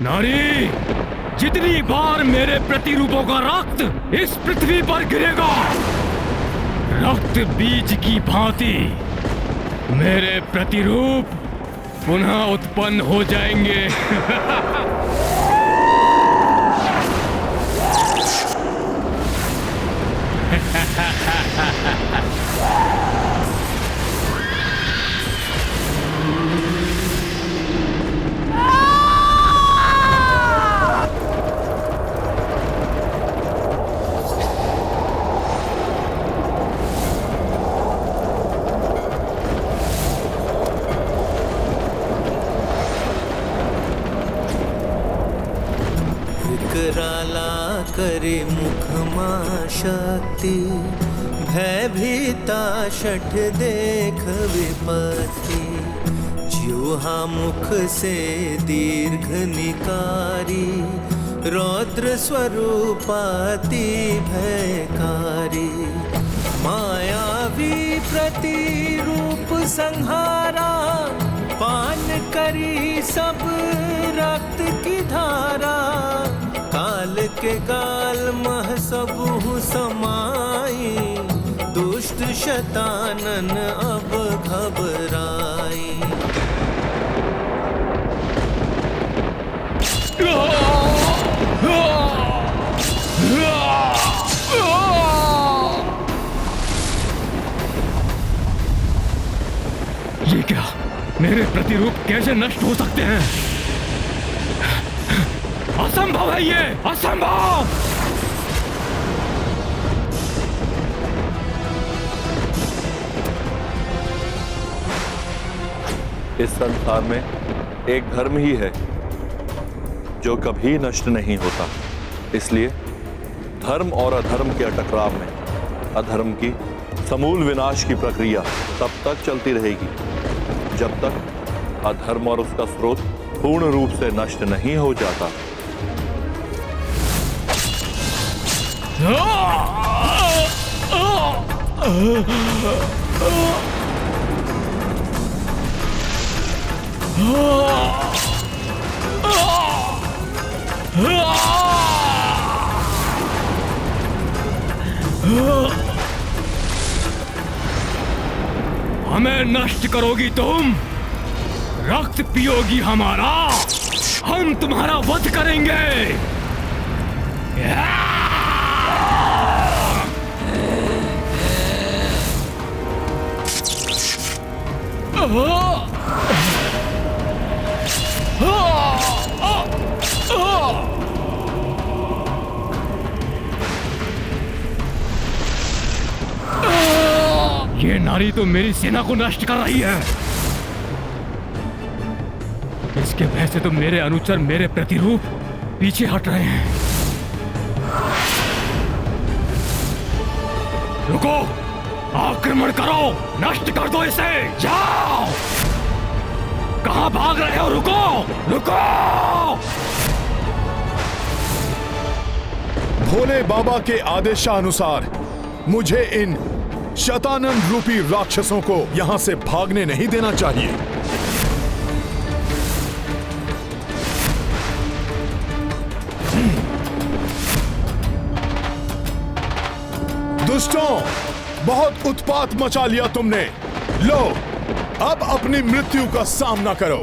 नारी, जितनी बार मेरे प्रतिरूपों का रक्त इस पृथ्वी पर गिरेगा, रक्त बीज की भांति मेरे प्रतिरूप पुनः उत्पन्न हो जाएंगे। विकराला करे मुखमा शक्ति, भयभीता शठ देख विपत्ति। ज्यूहा मुख से दीर्घ निकारी, रौद्र स्वरूपाति भयकारी। मायावी प्रतिरूप संहारा, पान करी सब रक्त की धारा। काल के गाल मह सबहु समाई, दुष्ट शतानन अब घबराई। ये क्या? मेरे प्रतिरूप कैसे नष्ट हो सकते हैं? असंभव है, ये असंभव। इस संसार में एक धर्म ही है जो कभी नष्ट नहीं होता। इसलिए धर्म और अधर्म के टकराव में अधर्म की समूल विनाश की प्रक्रिया तब तक चलती रहेगी जब तक अधर्म और उसका स्रोत पूर्ण रूप से नष्ट नहीं हो जाता। हमें नष्ट करोगी तुम, रक्त पियोगी हमारा, हम तुम्हारा वध करेंगे। ये नारी तो मेरी सेना को नष्ट कर रही है। इसके भय से तो मेरे अनुचर, मेरे प्रतिरूप पीछे हट रहे हैं। रुको, आक्रमण करो, नष्ट कर दो इसे। जाओ, कहां भाग रहे हो? रुको, रुको। भोले बाबा के आदेशानुसार मुझे इन शतानन रूपी राक्षसों को यहां से भागने नहीं देना चाहिए। दुष्टों, बहुत उत्पात मचा लिया तुमने। लो, अब अपनी मृत्यु का सामना करो।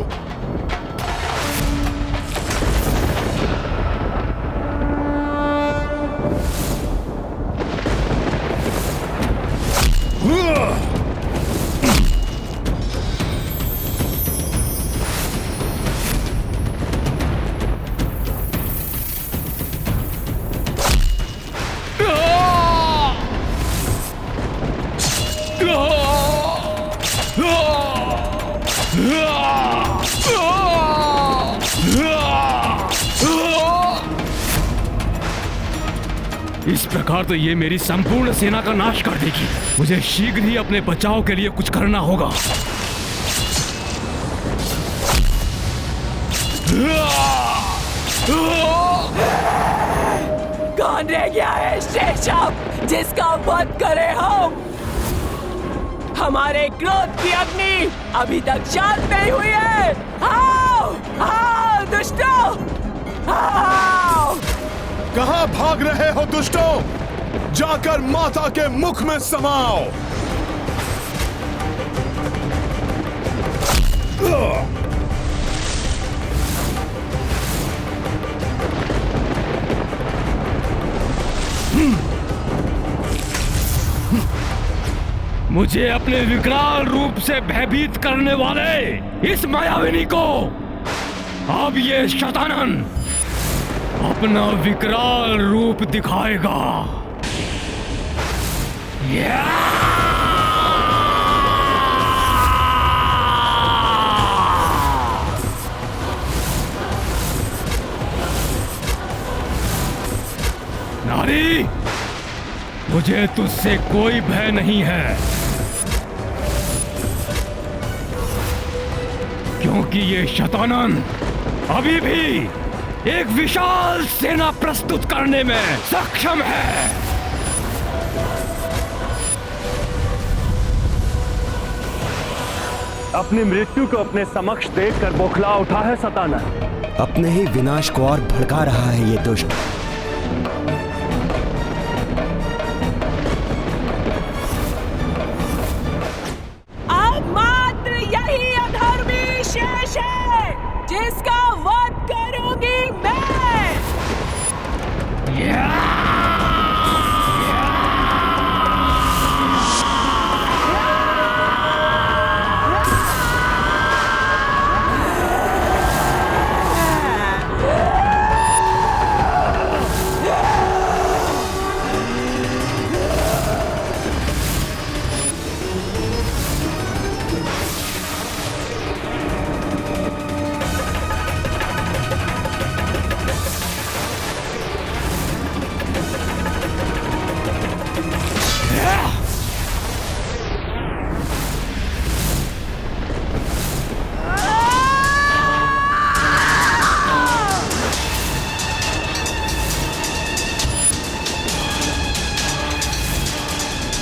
इस प्रकार तो ये मेरी संपूर्ण सेना का नाश कर देगी। मुझे शीघ्र ही अपने बचाव के लिए कुछ करना होगा। कौन रह गया है शेषव जिसका वध करे हम? हमारे क्रोध की अग्नि अभी तक शांत नहीं हुई है। आओ, आओ दुष्टों, आओ! कहां भाग रहे हो दुष्टों? जाकर माता के मुख में समाओ। मुझे अपने विकराल रूप से भयभीत करने वाले इस मायाविनी को अब ये शतानन अपना विकराल रूप दिखाएगा। नारी, मुझे तुझसे कोई भय नहीं है, क्योंकि ये शतानन अभी भी एक विशाल सेना प्रस्तुत करने में सक्षम है। अपनी मृत्यु को अपने समक्ष देखकर बौखला उठा है शतानन। अपने ही विनाश को और भड़का रहा है ये दुष्ट। अब मात्र यही अधर्मी शेष है जिसका वध करूंगी मैं।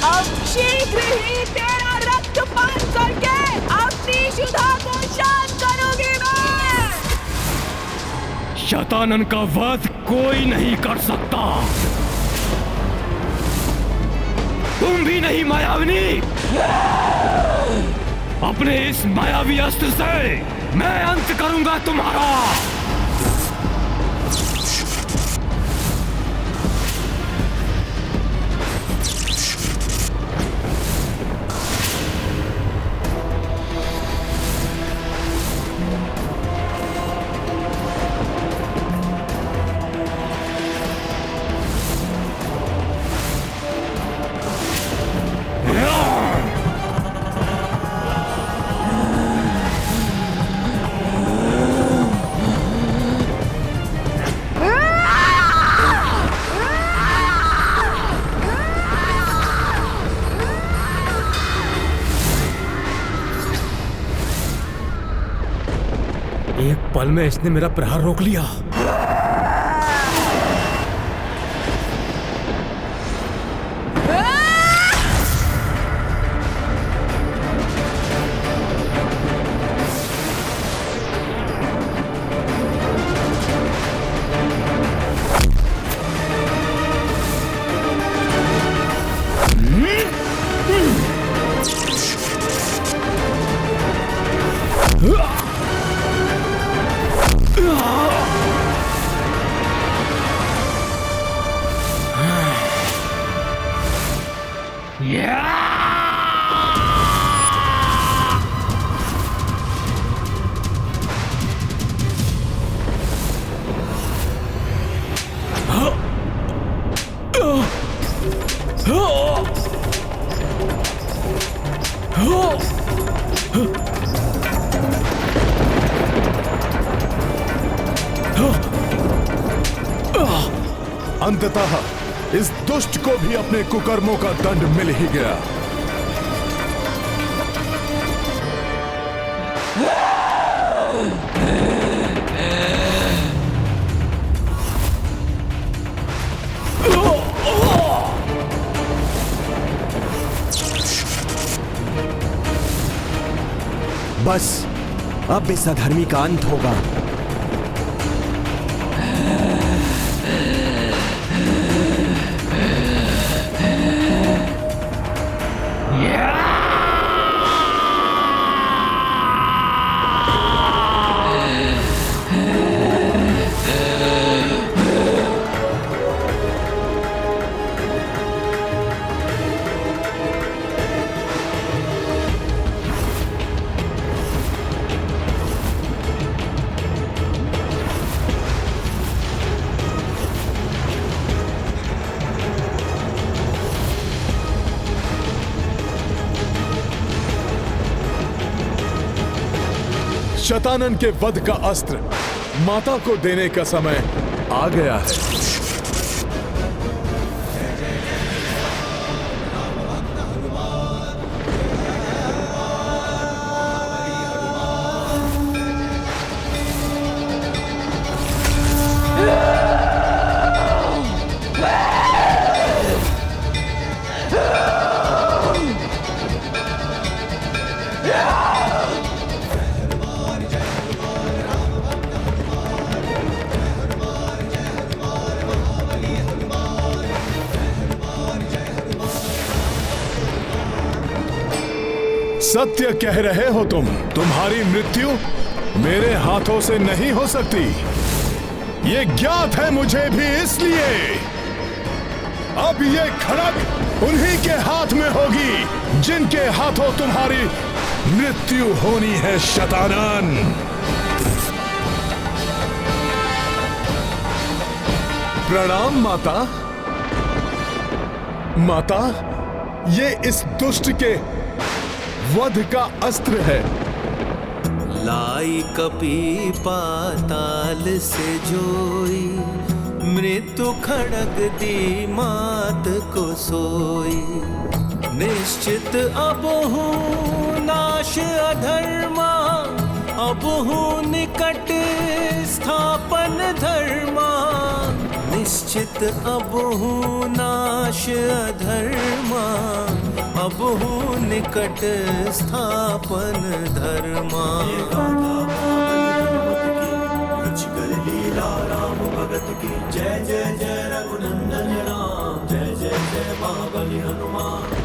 अब शीघ्र ही तेरा रक्तपान करके अपनी शुद्धा को शांत करूंगी मैं। शतानन का वध कोई नहीं कर सकता, तुम भी नहीं मायाविनी। अपने इस मायावी अस्त्र से मैं अंत करूंगा तुम्हारा। एक पल में इसने मेरा प्रहार रोक लिया। अंततः इस दुष्ट को भी अपने कुकर्मों का दंड मिल ही गया। बस अब इस अधर्मी का अंत होगा। शतानन के वध का अस्त्र माता को देने का समय आ गया है। सत्य कह रहे हो तुम। तुम्हारी मृत्यु मेरे हाथों से नहीं हो सकती। ये ज्ञात है मुझे भी, इसलिए अब ये खड़ग उन्हीं के हाथ में होगी जिनके हाथों तुम्हारी मृत्यु होनी है शतानन। प्रणाम माता। माता, ये इस दुष्ट के वध का अस्त्र है। लाई कपी पाताल से जोई, मृत्यु खड़ग दी मात को सोई। निश्चित अब हूँ नाश अधर्मा, अब हूँ निकट स्थापन धर्मा। निश्चित अब हूँ नाश अधर्मा, अब हूँ निकट स्थापन धर्मा। लीला राम भगत की जय जय जय रघुनंदन राम, जय जय जय महाबली हनुमान।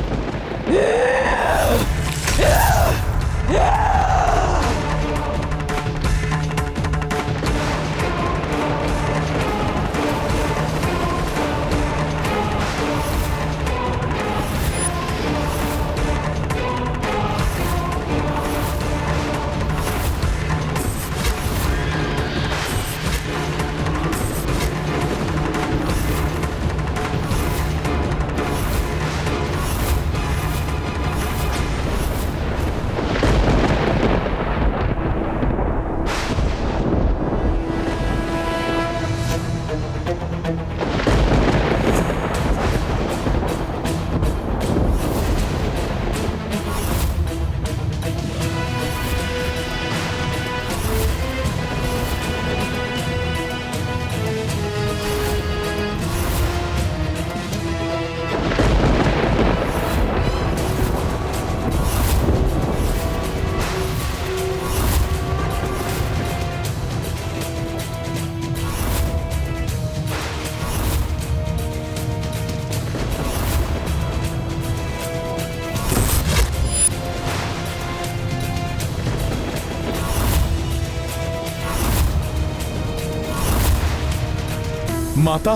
माता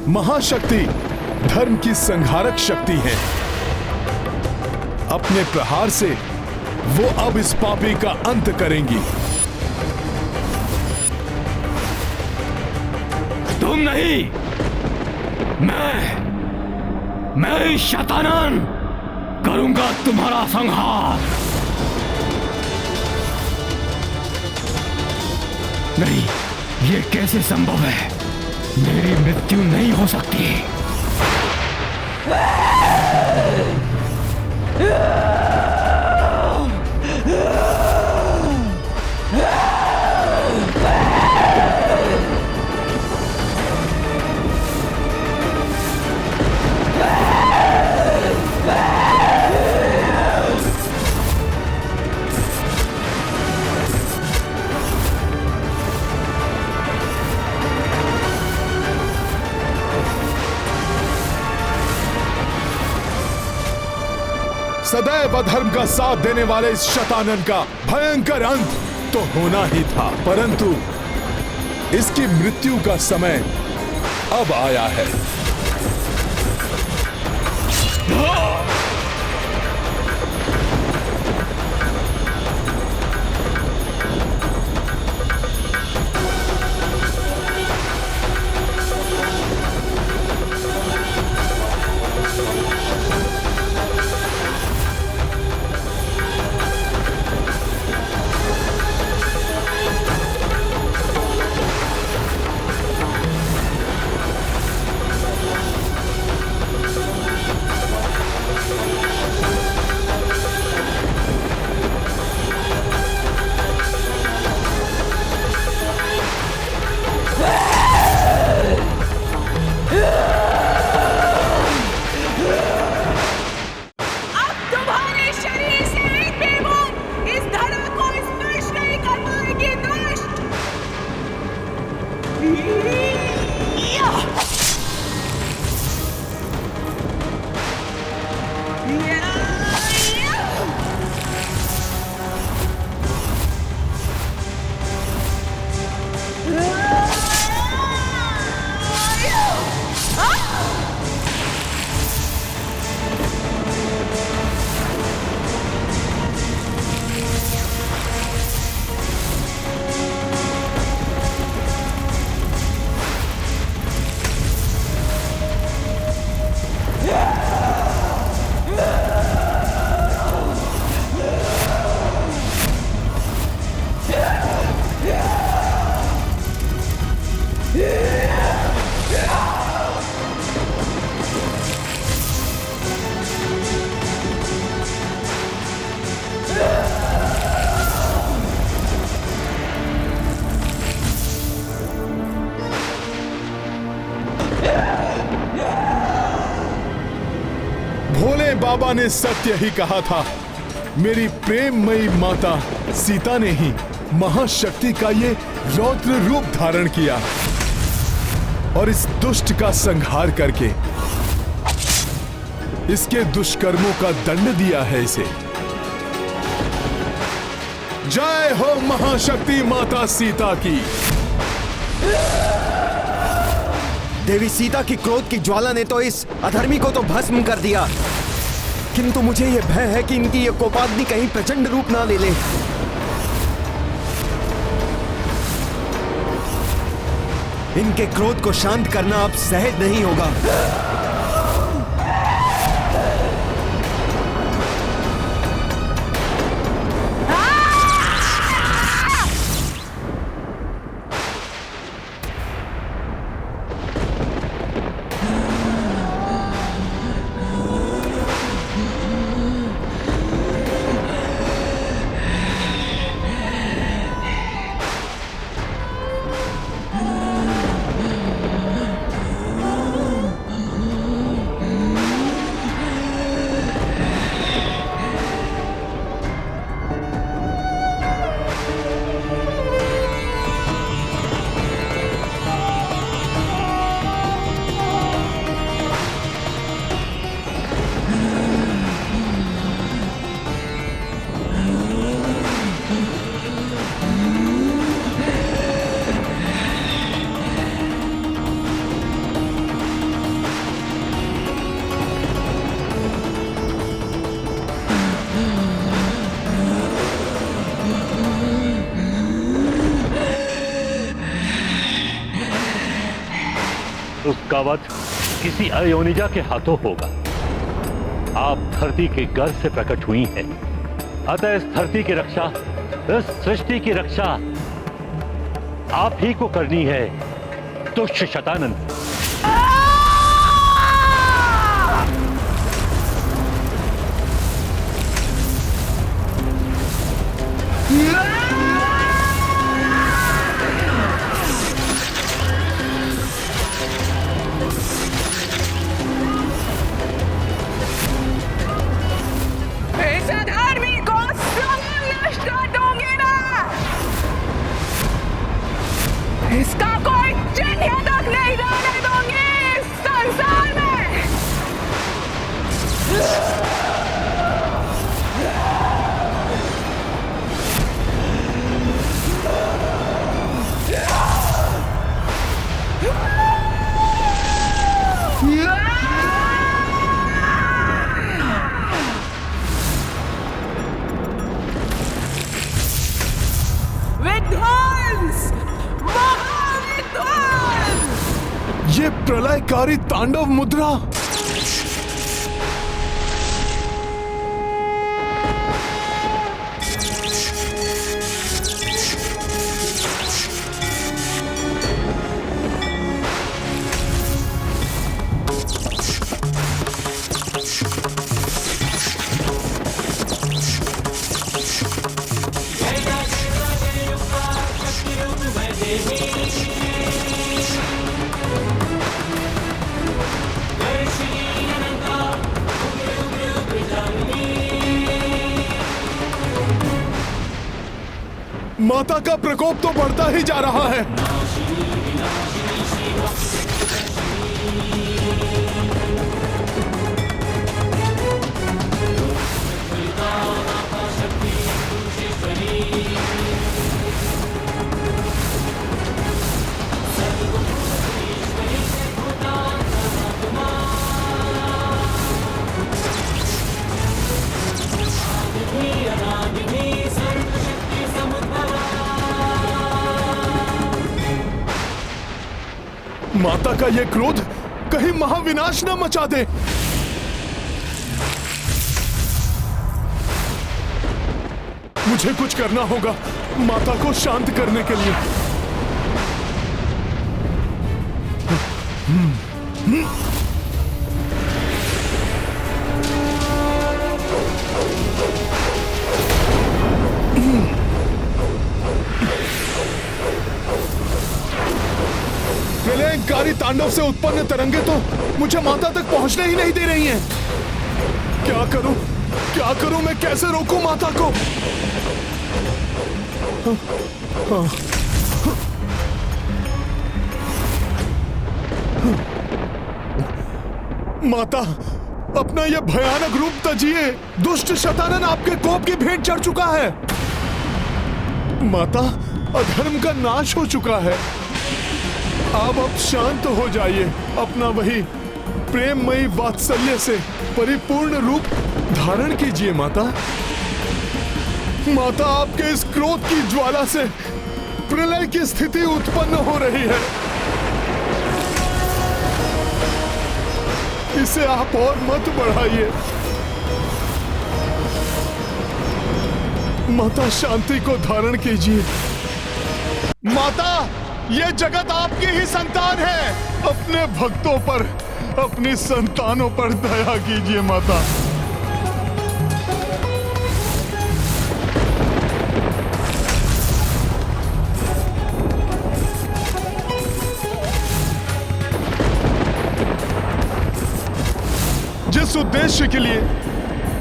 महाशक्ति धर्म की संहारक शक्ति है। अपने प्रहार से वो अब इस पापी का अंत करेंगी। तुम नहीं, मैं शतानन करूंगा तुम्हारा संहार। नहीं, ये कैसे संभव है? मेरी मृत्यु नहीं हो सकती। सदैव अधर्म का साथ देने वाले इस शतानन का भयंकर अंत तो होना ही था, परंतु इसकी मृत्यु का समय अब आया है। बाबा ने सत्य ही कहा था। मेरी प्रेममयी माता सीता ने ही महाशक्ति का ये रौद्र रूप धारण किया और इस दुष्ट का संहार करके इसके दुष्कर्मों का दंड दिया है इसे। जय हो महाशक्ति माता सीता की। देवी सीता की क्रोध की ज्वाला ने तो इस अधर्मी को तो भस्म कर दिया, किंतु मुझे यह भय है कि इनकी यह कोपाग्नि कहीं प्रचंड रूप ना ले ले। इनके क्रोध को शांत करना अब सहज नहीं होगा। उसका वध किसी अयोनिजा के हाथों होगा। आप धरती के गर्भ से प्रकट हुई हैं, अतः इस धरती की रक्षा, इस सृष्टि की रक्षा आप ही को करनी है, दुष्ट शतानन। इसका कोई चिन्ह तक नहीं रहने दूंगी इस संसार में। विध्वंस, ये प्रलयकारी तांडव मुद्रा। माता का प्रकोप तो बढ़ता ही जा रहा है। माता का यह क्रोध कहीं महाविनाश न मचा दे। मुझे कुछ करना होगा माता को शांत करने के लिए। प्रलयकारी तांडव से उत्पन्न तरंगे तो मुझे माता तक पहुंचने ही नहीं दे रही हैं। क्या करूं मैं? कैसे रोकूं माता को? माता, अपना यह भयानक रूप तजिए। दुष्ट शतानन आपके कोप की भेंट चढ़ चुका है। माता, अधर्म का नाश हो चुका है। आप अब शांत हो जाइए। अपना वही प्रेममयी वात्सल्य से परिपूर्ण रूप धारण कीजिए माता। माता, आपके इस क्रोध की ज्वाला से प्रलय की स्थिति उत्पन्न हो रही है। इसे आप और मत बढ़ाइए। माता, शांति को धारण कीजिए। माता, यह जगत आपकी ही संतान है। अपने भक्तों पर, अपनी संतानों पर दया कीजिए माता। जिस उद्देश्य के लिए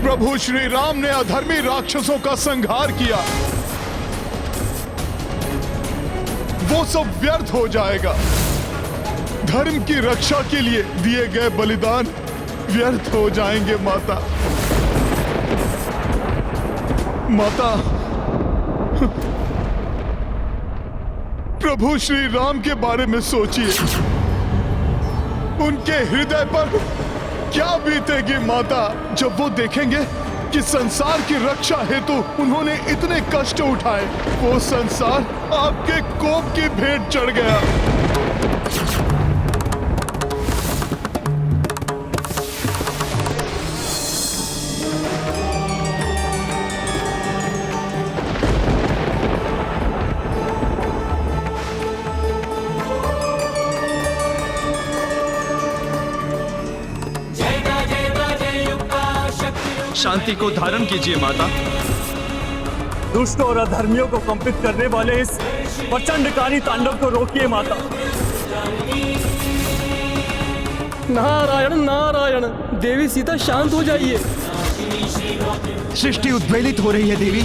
प्रभु श्री राम ने अधर्मी राक्षसों का संहार किया, वो सब व्यर्थ हो जाएगा। धर्म की रक्षा के लिए दिए गए बलिदान व्यर्थ हो जाएंगे माता। माता, प्रभु श्री राम के बारे में सोचिए। उनके हृदय पर क्या बीतेगी माता, जब वो देखेंगे कि संसार की रक्षा हेतु उन्होंने इतने कष्ट उठाए, वो संसार आपके कोप की भेंट चढ़ गया। शांति को धारण कीजिए माता। दुष्ट और अधर्मियों को कंपित करने वाले इस प्रचंडकारी तांडव को रोकिए माता। नारायण नारायण, देवी सीता शांत हो जाइए। सृष्टि उद्वेलित हो रही है देवी,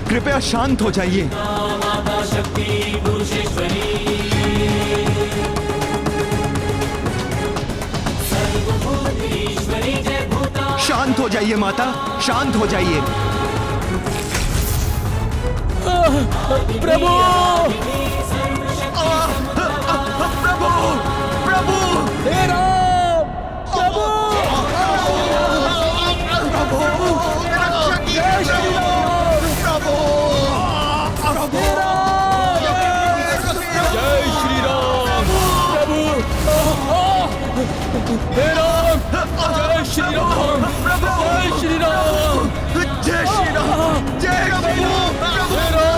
कृपया शांत हो जाइए। शांत हो जाइए माता, शांत हो जाइए। प्रभु प्रभु प्रभु हे राम, प्रभु जय श्री राम, प्रभु जय श्री राम, प्रभु हे राम, जय श्री राम, जय श्री राम, जय श्री राम, जय श्री राम, हे राम।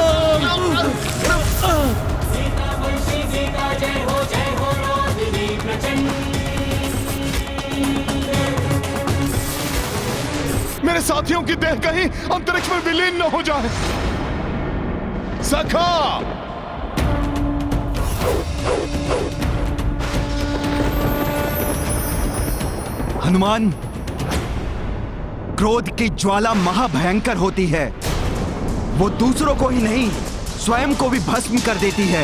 मेरे साथियों की देह कहीं अंतरिक्ष में विलीन न हो जाए। सखा, हनुमान, क्रोध की ज्वाला महाभयंकर होती है। वो दूसरों को ही नहीं, स्वयं को भी भस्म कर देती है।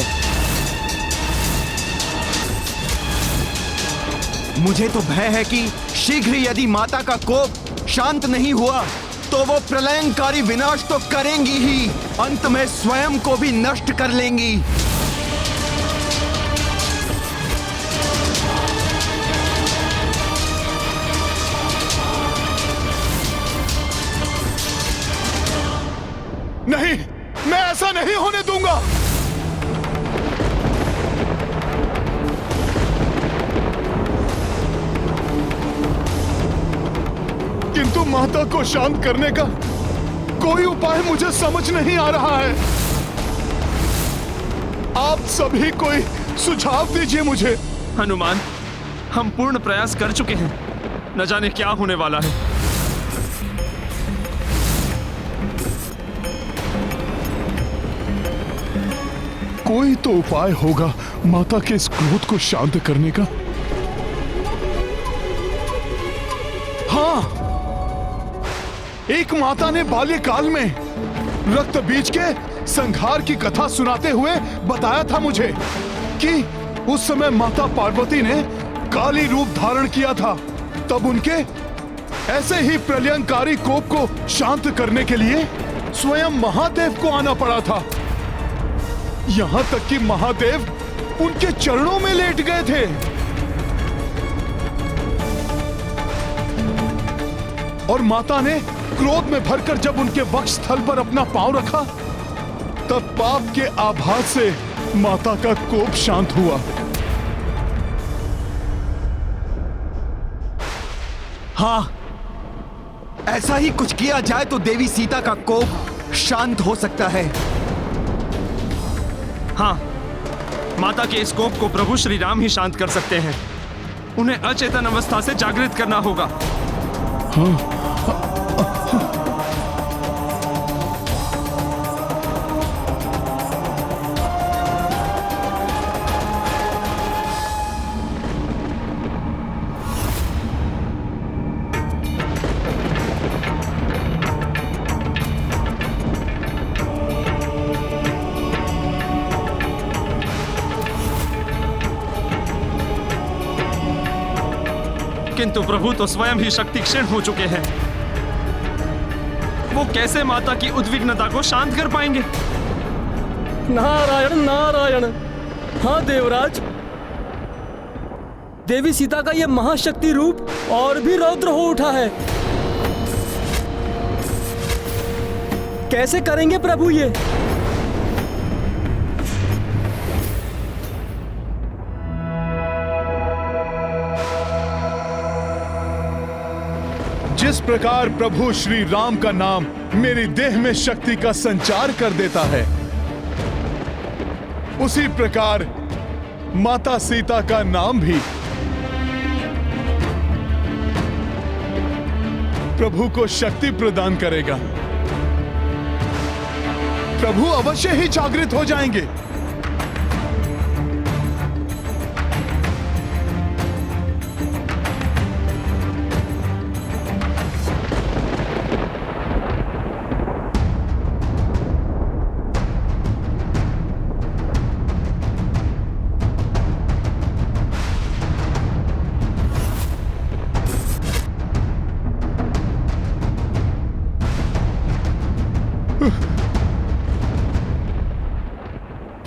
मुझे तो भय है कि शीघ्र यदि माता का कोप शांत नहीं हुआ तो वो प्रलयंकारी विनाश तो करेंगी ही, अंत में स्वयं को भी नष्ट कर लेंगी। नहीं, मैं ऐसा नहीं होने दूंगा। किंतु माता को शांत करने का कोई उपाय मुझे समझ नहीं आ रहा है। आप सभी कोई सुझाव दीजिए मुझे। हनुमान, हम पूर्ण प्रयास कर चुके हैं, न जाने क्या होने वाला है। कोई तो उपाय होगा माता के इस क्रोध को शांत करने का। एक माता ने बाल्यकाल में रक्त बीज के संहार की कथा सुनाते हुए बताया था मुझे कि उस समय माता पार्वती ने काली रूप धारण किया था। तब उनके ऐसे ही प्रलयंकारी कोप को शांत करने के लिए स्वयं महादेव को आना पड़ा था। यहां तक कि महादेव उनके चरणों में लेट गए थे। और माता ने क्रोध में भरकर जब उनके वक्षस्थल पर अपना पांव रखा, तब पाप के आभास से माता का कोप शांत हुआ। हाँ, ऐसा ही कुछ किया जाए तो देवी सीता का कोप शांत हो सकता है। हाँ, माता के इस कोप को प्रभु श्री राम ही शांत कर सकते हैं। उन्हें अचेतन अवस्था से जागृत करना होगा। हाँ। किंतु प्रभु तो स्वयं ही शक्ति क्षीण हो चुके हैं। वो कैसे माता की उद्विग्नता को शांत कर पाएंगे? नारायण नारायण। हाँ देवराज, देवी सीता का यह महाशक्ति रूप और भी रौद्र हो उठा है। कैसे करेंगे प्रभु ये? जिस प्रकार प्रभु श्री राम का नाम मेरी देह में शक्ति का संचार कर देता है, उसी प्रकार माता सीता का नाम भी प्रभु को शक्ति प्रदान करेगा। प्रभु अवश्य ही जागृत हो जाएंगे।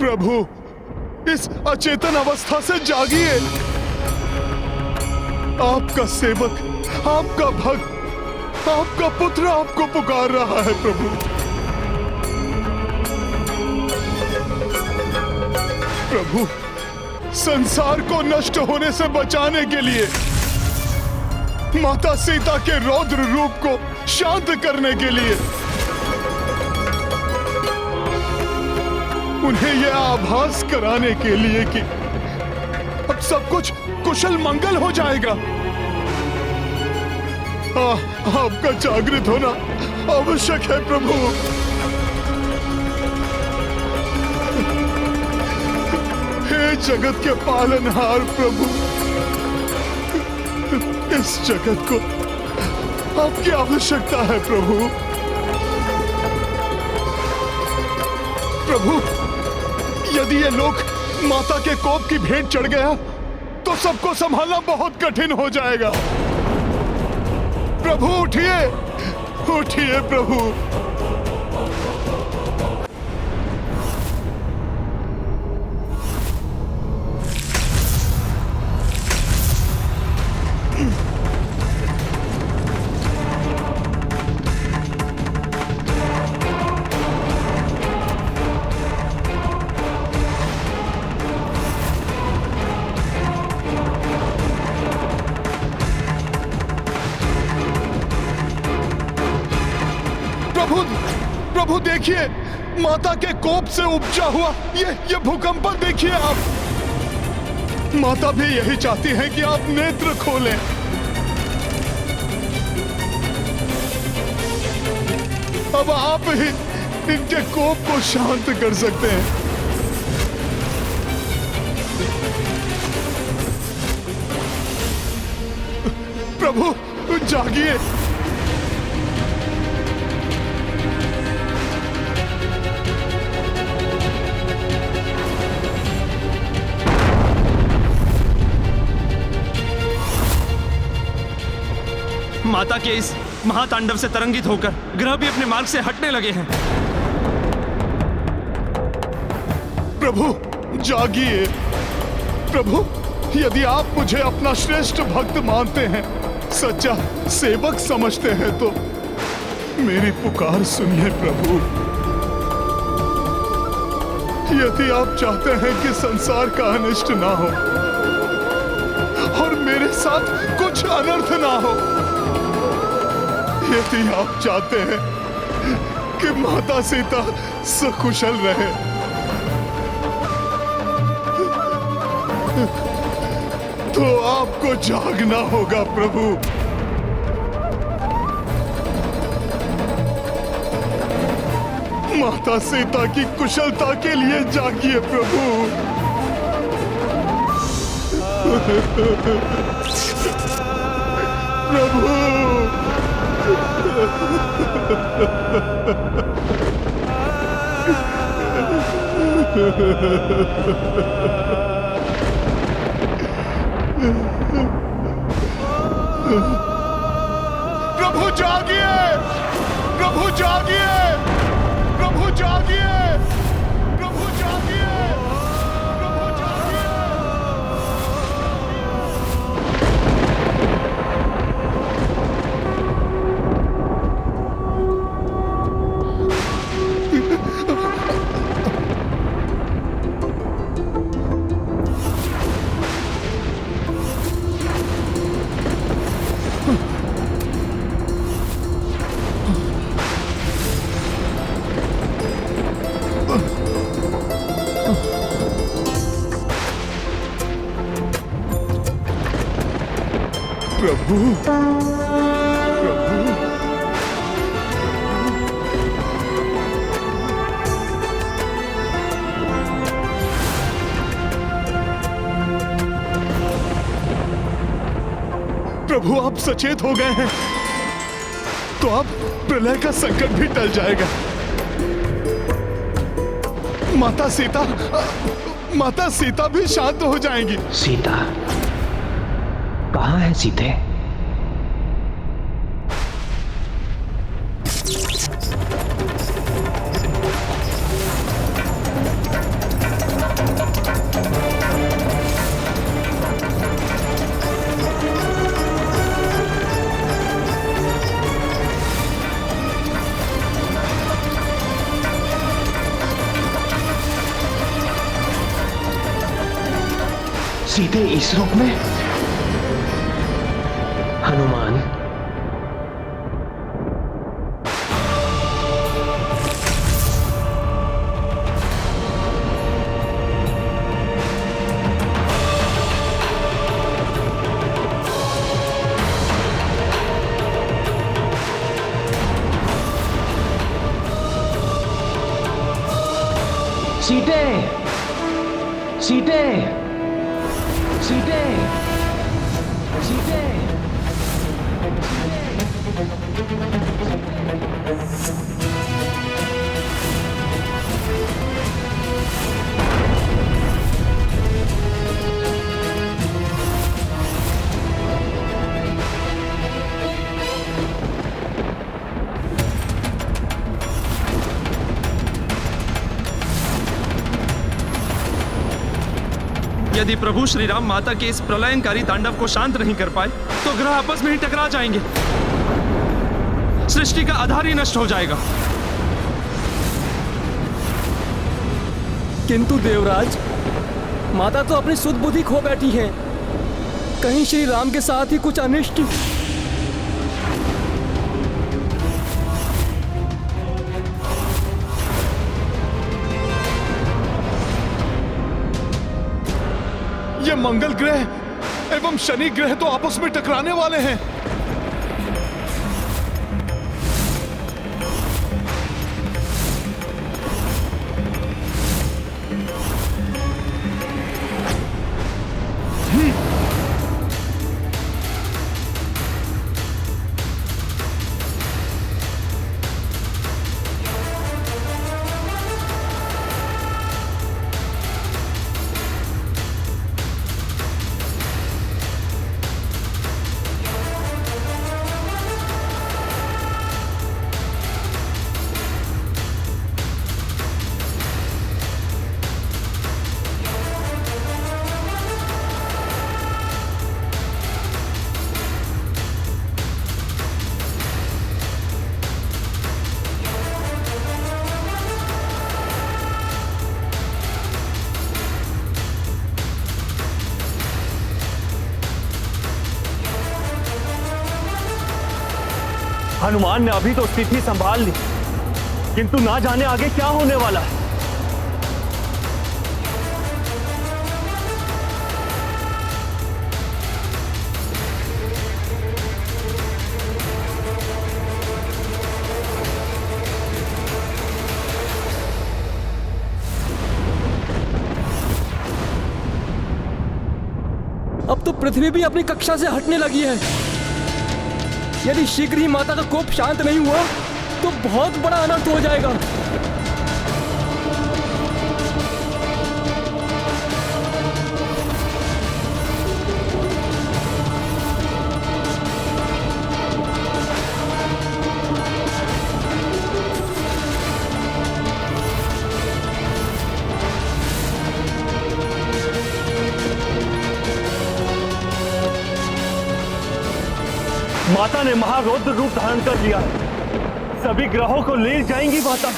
प्रभु, इस अचेतन अवस्था से जागिए। आपका सेवक, आपका भक्त, आपका पुत्र आपको पुकार रहा है प्रभु। प्रभु, संसार को नष्ट होने से बचाने के लिए, माता सीता के रौद्र रूप को शांत करने के लिए, उन्हें यह आभास कराने के लिए कि अब सब कुछ कुशल मंगल हो जाएगा, आपका जागृत होना आवश्यक है प्रभु। हे जगत के पालनहार प्रभु, इस जगत को आपकी आवश्यकता है प्रभु। प्रभु, यदि ये लोक माता के कोप की भेंट चढ़ गया तो सबको संभालना बहुत कठिन हो जाएगा। प्रभु उठिए, उठिए प्रभु। प्रभु देखिए, माता के कोप से उपजा हुआ ये भूकंपन देखिए आप। माता भी यही चाहती हैं कि आप नेत्र खोलें। अब आप ही इनके कोप को शांत कर सकते हैं। प्रभु जागिए, माता के इस महातांडव से तरंगित होकर ग्रह भी अपने मार्ग से हटने लगे हैं। प्रभु जागिए। प्रभु, यदि आप मुझे अपना श्रेष्ठ भक्त मानते हैं, सच्चा सेवक समझते हैं, तो मेरी पुकार सुनिए प्रभु। यदि आप चाहते हैं कि संसार का अनिष्ट ना हो और मेरे साथ कुछ अनर्थ ना हो, यदि आप चाहते हैं कि माता सीता सकुशल रहे, तो आपको जागना होगा प्रभु। माता सीता की कुशलता के लिए जागिए प्रभु। प्रभु, प्रभु जागिए, प्रभु जागिए, प्रभु जागिए, प्रभु जागिए, प्रभु जागिए। प्रभु, प्रभु, प्रभु आप सचेत हो गए हैं तो अब प्रलय का संकट भी टल जाएगा। माता सीता भी शांत हो जाएंगी। सीता कहाँ है सीते? सीते इस रूप में? हनुमान, सीते, सीते, सीते, सीते। यदि प्रभु श्री राम माता के इस प्रलयंकारी तांडव को शांत नहीं कर पाए तो ग्रह आपस में ही टकरा जाएंगे, सृष्टि का आधार ही नष्ट हो जाएगा। किंतु देवराज, माता तो अपनी सुध बुद्धि खो बैठी है। कहीं श्री राम के साथ ही कुछ अनिष्ट। ये मंगल ग्रह एवं शनि ग्रह तो आपस में टकराने वाले हैं। हनुमान ने अभी तो स्थिति संभाल ली, किंतु ना जाने आगे क्या होने वाला है। अब तो पृथ्वी भी अपनी कक्षा से हटने लगी है। यदि शीघ्र ही माता का कोप शांत नहीं हुआ तो बहुत बड़ा अनर्थ हो जाएगा। माता ने महारौद्र रूप धारण कर लिया है। सभी ग्रहों को ले जाएंगी माता।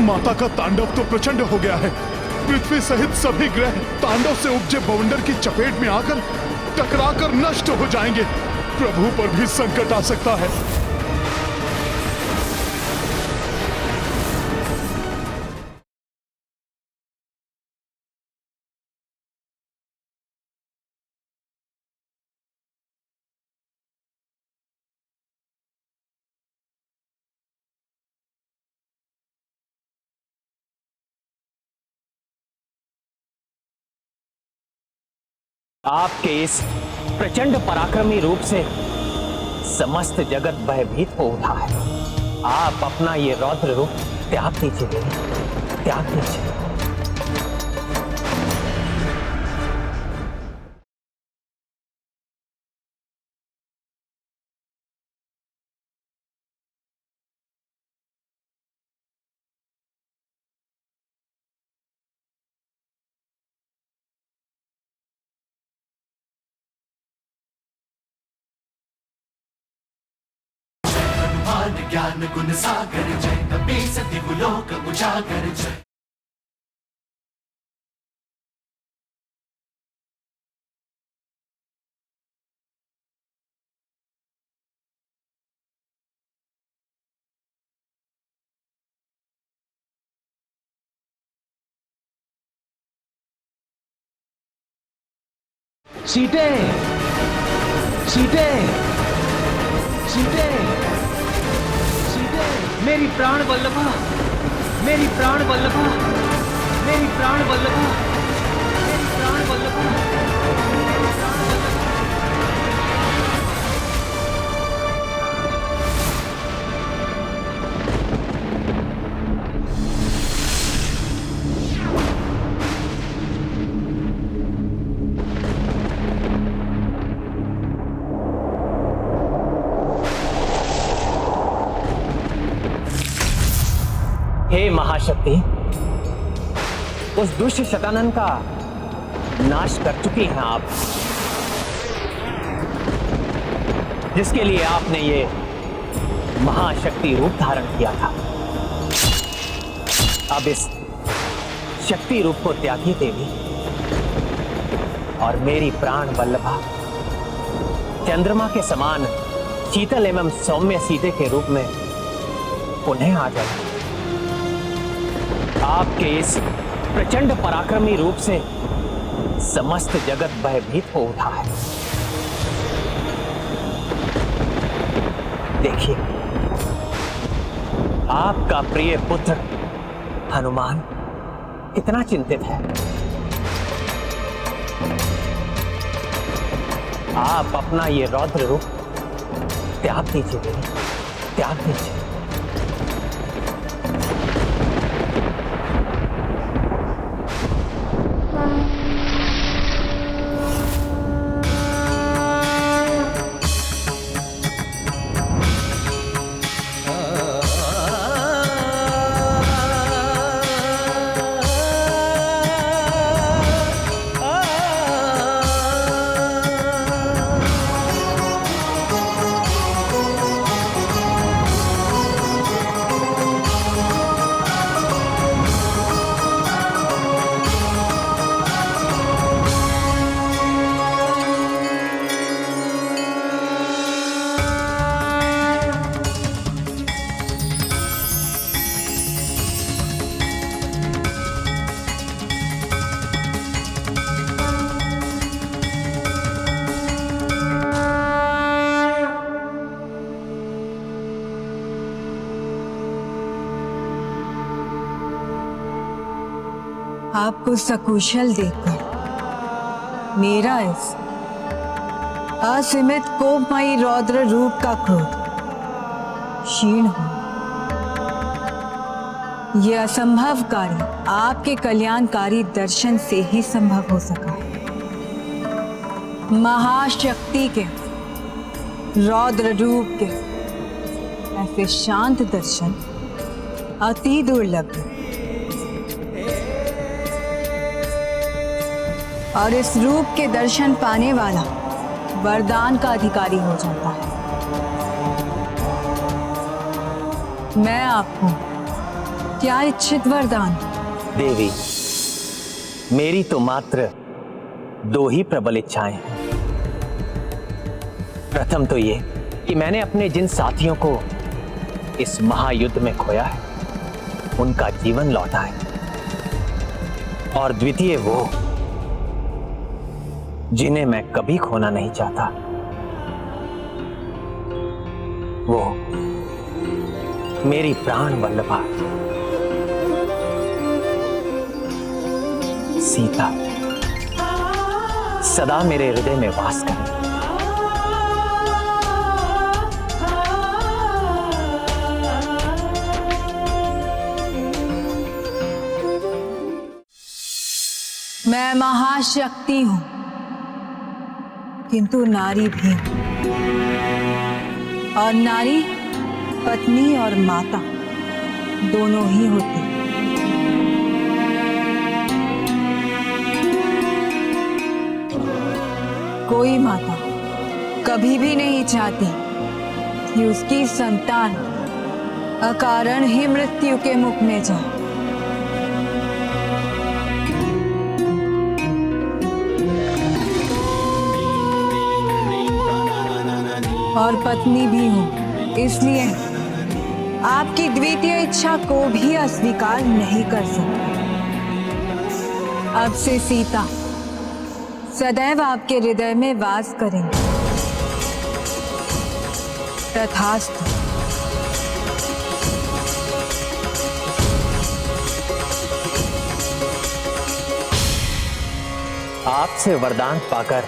माता का तांडव तो प्रचंड हो गया है। पृथ्वी सहित सभी ग्रह तांडव से उपजे बवंडर की चपेट में आकर टकराकर नष्ट हो जाएंगे। प्रभु पर भी संकट आ सकता है। आपके इस प्रचंड पराक्रमी रूप से समस्त जगत भयभीत हो उठा है। आप अपना ये रौद्र रूप त्याग दीजिए देवी, त्याग दीजिए। ज्ञान गुण सागर जय, कपि सति लोक उजागर जय। सीते, सीते, सीते, मेरी प्राण वल्लभा, मेरी प्राण वल्लभा, मेरी प्राण वल्लभा, मेरी प्राण वल्लभा। हे महाशक्ति, उस दुष्ट शतानन का नाश कर चुकी हैं आप, जिसके लिए आपने ये महाशक्ति रूप धारण किया था। अब इस शक्ति रूप को त्यागी देवी और मेरी प्राण वल्लभा चंद्रमा के समान शीतल एवं सौम्य सीते के रूप में पुनः आ जाए। आपके इस प्रचंड पराक्रमी रूप से समस्त जगत भयभीत हो उठा है। देखिए, आपका प्रिय पुत्र हनुमान कितना चिंतित है। आप अपना ये रौद्र रूप त्याग दीजिए, त्याग दीजिए। आपको सकुशल देखकर मेरा इस असीमित कोपमयी रौद्र रूप का क्रोध क्षीण हो। यह असंभव कार्य आपके कल्याणकारी दर्शन से ही संभव हो सका है। महाशक्ति के रौद्र रूप के ऐसे शांत दर्शन अति दुर्लभ है। और इस रूप के दर्शन पाने वाला वरदान का अधिकारी हो जाता है। मैं आपको क्या इच्छित वरदान? देवी, मेरी तो मात्र 2 ही प्रबल इच्छाएं हैं। प्रथम तो ये कि मैंने अपने जिन साथियों को इस महायुद्ध में खोया है उनका जीवन लौटा है, और द्वितीय वो जिन्हें मैं कभी खोना नहीं चाहता, वो मेरी प्राण वल्लभा सीता सदा मेरे हृदय में वास करे। मैं महाशक्ति हूं, किंतु नारी भी हूं, और नारी पत्नी और माता दोनों ही होती। कोई माता कभी भी नहीं चाहती कि उसकी संतान अकारण ही मृत्यु के मुख में जाए। और पत्नी भी हूं, इसलिए आपकी द्वितीय इच्छा को भी अस्वीकार नहीं कर सकती। अब से सीता सदैव आपके हृदय में वास करेंगे। तथास्तु। आपसे वरदान पाकर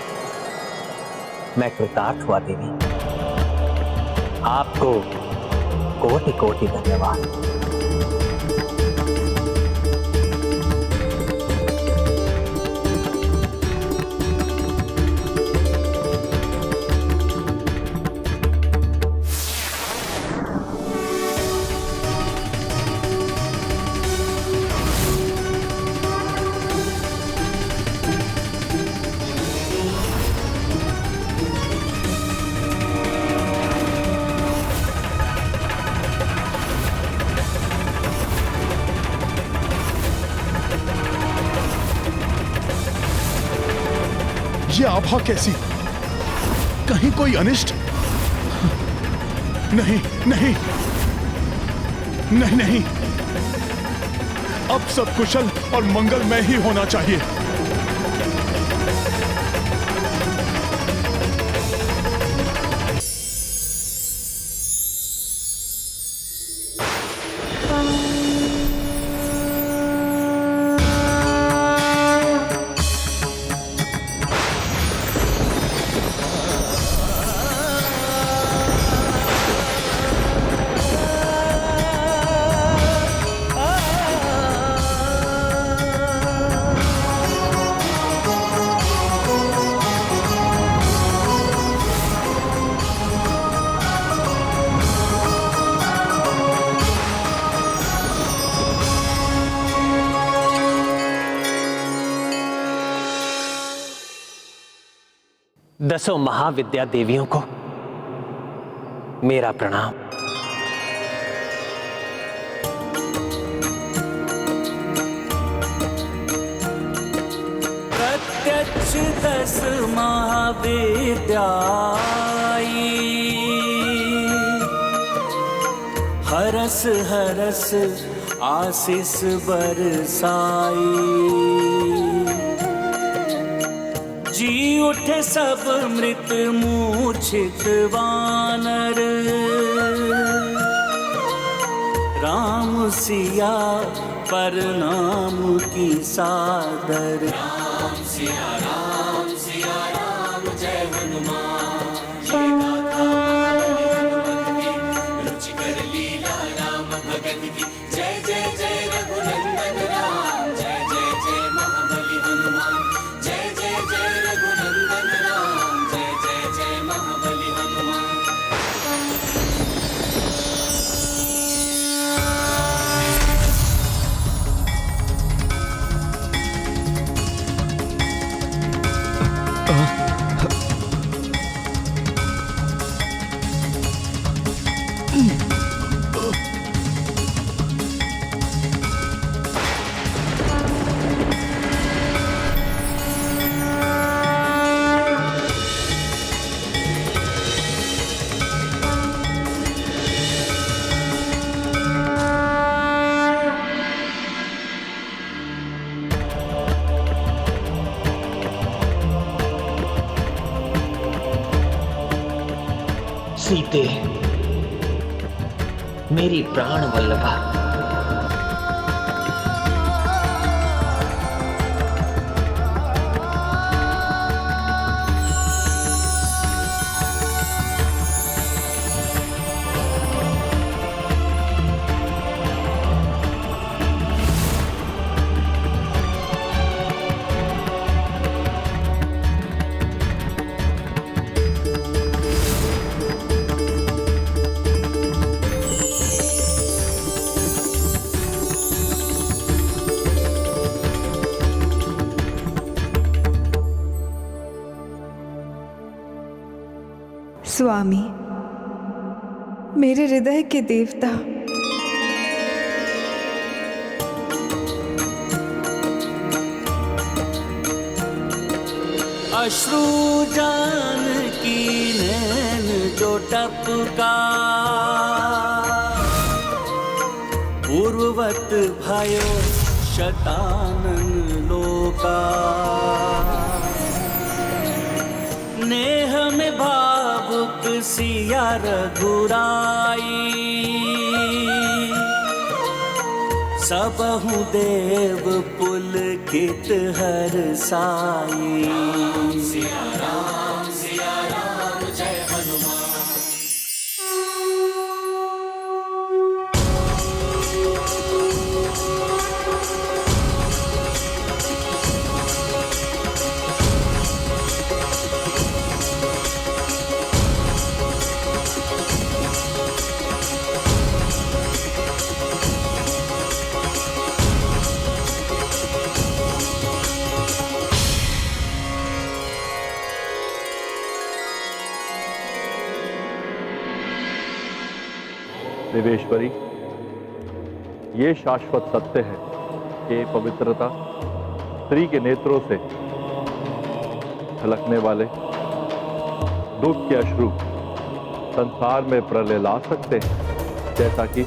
मैं कृतार्थ हुआ देवी। आपको कोटि कोटि धन्यवाद। ये आभा कैसी? कहीं कोई अनिष्ट? नहीं नहीं नहीं नहीं, अब सब कुशल और मंगलमय ही होना चाहिए। दसों महाविद्या देवियों को मेरा प्रणाम। प्रत्यक्ष 10 महाविद्या हरस हरस आशीष बरसाई। जी उठे सब मृत मूर्छित वानर, राम सिया प्रणाम की सादर। राम सिया राम जय हनुमान। रुचिकर लीला राम भगत की जय जय जय रघुनंदन राम। जय जय जय महाबली हनुमान। जय जय जय रघुनंदन राम। जय जय जय महाबली हनुमान। सीते, मेरी प्राण वल्लभा, स्वामी, मेरे हृदय के देवता, अश्रु जानकी नैन जो टपका। पूर्ववत भयो शतानन लोका। नेह में भावुक सिया रघुराई। सबहु देव पुलकित हर्षाई। सिया राम जय हनुमान। देवेश्वरी, ये शाश्वत सत्य है कि पवित्रता स्त्री के नेत्रों से छलकने वाले दुख के अश्रु संसार में प्रलय ला सकते हैं, जैसा कि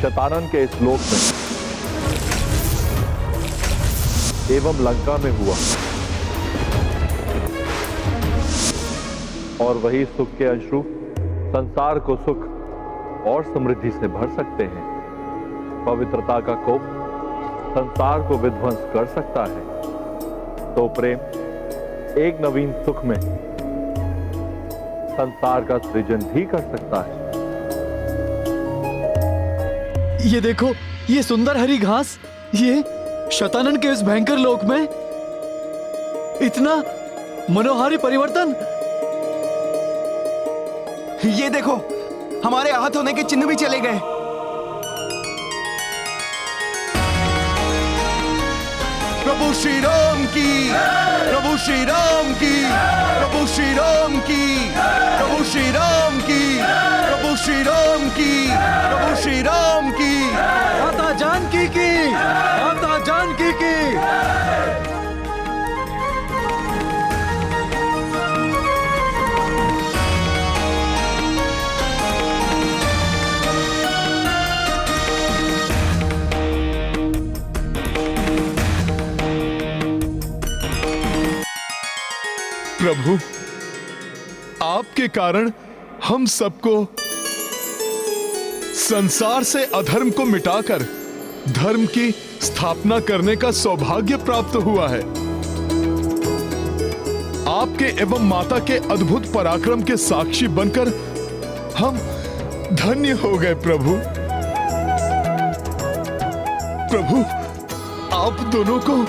शतानन के इस लोक में एवं लंका में हुआ। और वही सुख के अश्रु संसार को सुख और समृद्धि से भर सकते हैं। पवित्रता का कोप संसार को विध्वंस कर सकता है, तो प्रेम एक नवीन सुख में संसार का सृजन भी कर सकता है। ये देखो, ये सुंदर हरी घास, ये शतानन के इस भयंकर लोक में इतना मनोहारी परिवर्तन। ये देखो, हमारे आहत होने के चिन्ह भी चले गए। प्रभु श्री राम की, प्रभु श्री राम की, प्रभु श्री राम की, प्रभु श्री राम की, प्रभु श्री राम की, प्रभु श्री राम की। माता जानकी की, माता जानकी की। प्रभु, आपके कारण हम सबको संसार से अधर्म को मिटाकर धर्म की स्थापना करने का सौभाग्य प्राप्त हुआ है। आपके एवं माता के अद्भुत पराक्रम के साक्षी बनकर हम धन्य हो गए प्रभु। प्रभु, आप दोनों को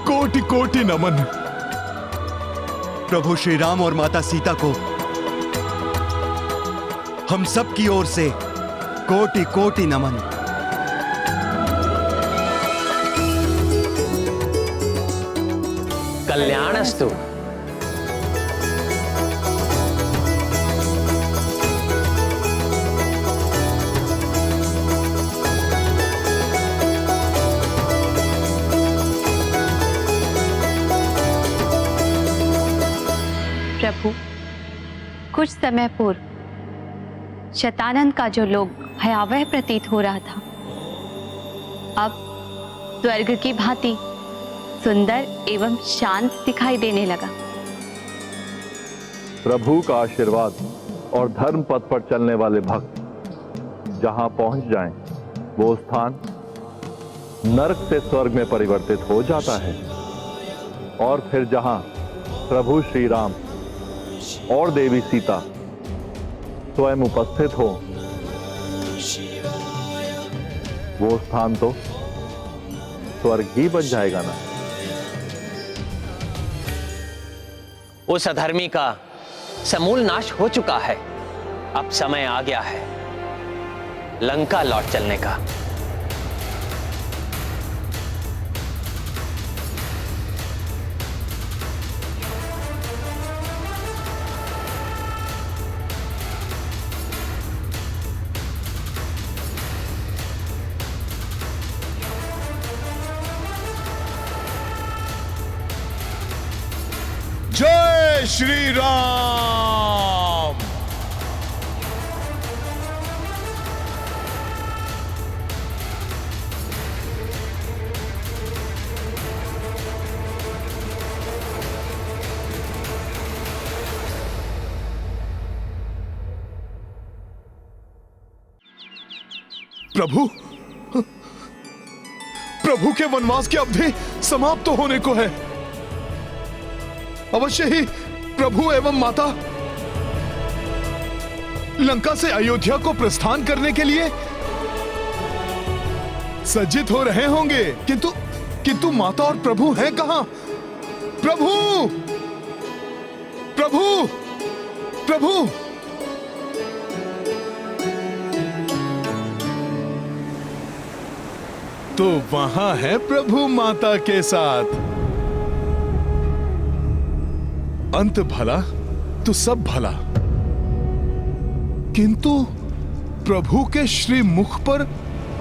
कोटि कोटि नमन। प्रभु श्री राम और माता सीता को हम सब की ओर से कोटि कोटि नमन। कल्याणस्तु। प्रभु, कुछ समय पूर्व शतानंद का जो लोग भयावह प्रतीत हो रहा था, अब स्वर्ग की भांति सुंदर एवं शांत दिखाई देने लगा। प्रभु का आशीर्वाद और धर्म पथ पर चलने वाले भक्त जहां पहुंच जाएं, वो स्थान नरक से स्वर्ग में परिवर्तित हो जाता है। और फिर जहां प्रभु श्री राम और देवी सीता स्वयं उपस्थित हो, वो स्थान तो स्वर्ग ही बन जाएगा ना। उस अधर्मी का समूल नाश हो चुका है। अब समय आ गया है लंका लौट चलने का। जय श्री राम। प्रभु, प्रभु के वनवास की अवधि समाप्त होने को है। अवश्य ही प्रभु एवं माता लंका से अयोध्या को प्रस्थान करने के लिए सज्जित हो रहे होंगे, किंतु माता और प्रभु हैं कहां? प्रभु, प्रभु, प्रभु। तो वहां है प्रभु माता के साथ। अंत भला तो सब भला, किंतु प्रभु के श्री मुख पर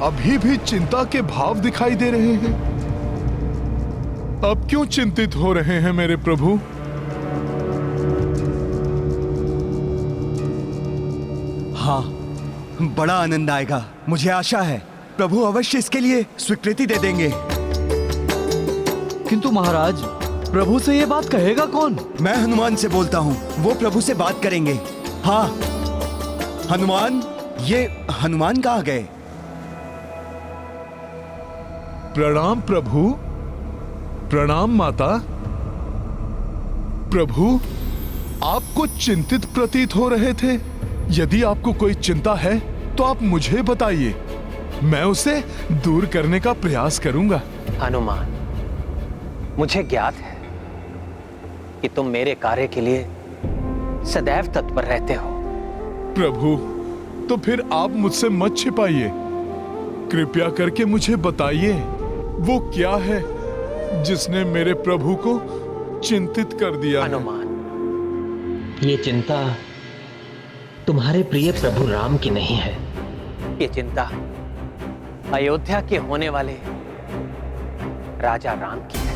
अभी भी चिंता के भाव दिखाई दे रहे हैं। अब क्यों चिंतित हो रहे हैं मेरे प्रभु? हाँ, बड़ा आनंद आएगा। मुझे आशा है प्रभु अवश्य इसके लिए स्वीकृति दे देंगे। किंतु महाराज, प्रभु से ये बात कहेगा कौन? मैं हनुमान से बोलता हूँ, वो प्रभु से बात करेंगे। हाँ हनुमान, ये हनुमान कहाँ गए? प्रणाम प्रभु। प्रणाम माता। प्रभु, आपको चिंतित प्रतीत हो रहे थे। यदि आपको कोई चिंता है तो आप मुझे बताइए, मैं उसे दूर करने का प्रयास करूंगा। हनुमान, मुझे ज्ञात है कि तुम मेरे कार्य के लिए सदैव तत्पर रहते हो। प्रभु, तो फिर आप मुझसे मत छिपाइए। कृपया करके मुझे बताइए, वो क्या है जिसने मेरे प्रभु को चिंतित कर दिया? हनुमान, ये चिंता तुम्हारे प्रिय प्रभु राम की नहीं है। ये चिंता अयोध्या के होने वाले राजा राम की है।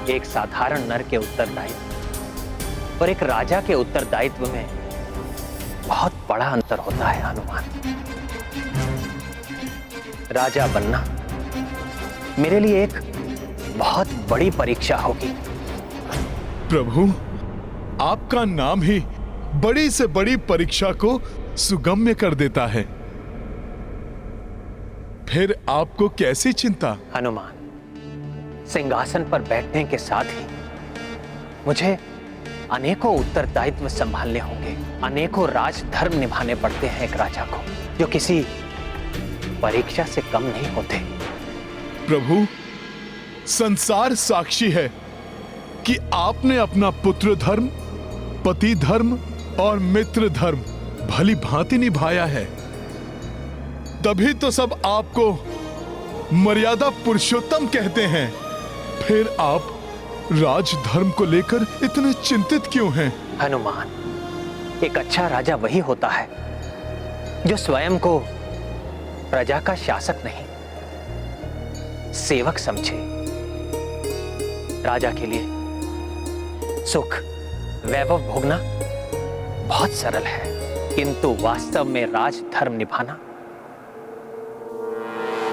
एक साधारण नर के उत्तरदायित्व और एक राजा के उत्तरदायित्व में बहुत बड़ा अंतर होता है हनुमान। राजा बनना मेरे लिए एक बहुत बड़ी परीक्षा होगी। प्रभु, आपका नाम ही बड़ी से बड़ी परीक्षा को सुगम्य कर देता है। फिर आपको कैसी चिंता? हनुमान, सिंहासन पर बैठने के साथ ही मुझे अनेकों उत्तरदायित्व संभालने होंगे। अनेकों राजधर्म निभाने पड़ते हैं एक राजा को, जो किसी परीक्षा से कम नहीं होते। प्रभु, संसार साक्षी है कि आपने अपना पुत्र धर्म, पति धर्म और मित्र धर्म भली भांति निभाया है। तभी तो सब आपको मर्यादा पुरुषोत्तम कहते हैं। फिर आप राजधर्म को लेकर इतने चिंतित क्यों हैं? हनुमान, एक अच्छा राजा वही होता है जो स्वयं को प्रजा का शासक नहीं, सेवक समझे। राजा के लिए सुख वैभव भोगना बहुत सरल है, किंतु वास्तव में राजधर्म निभाना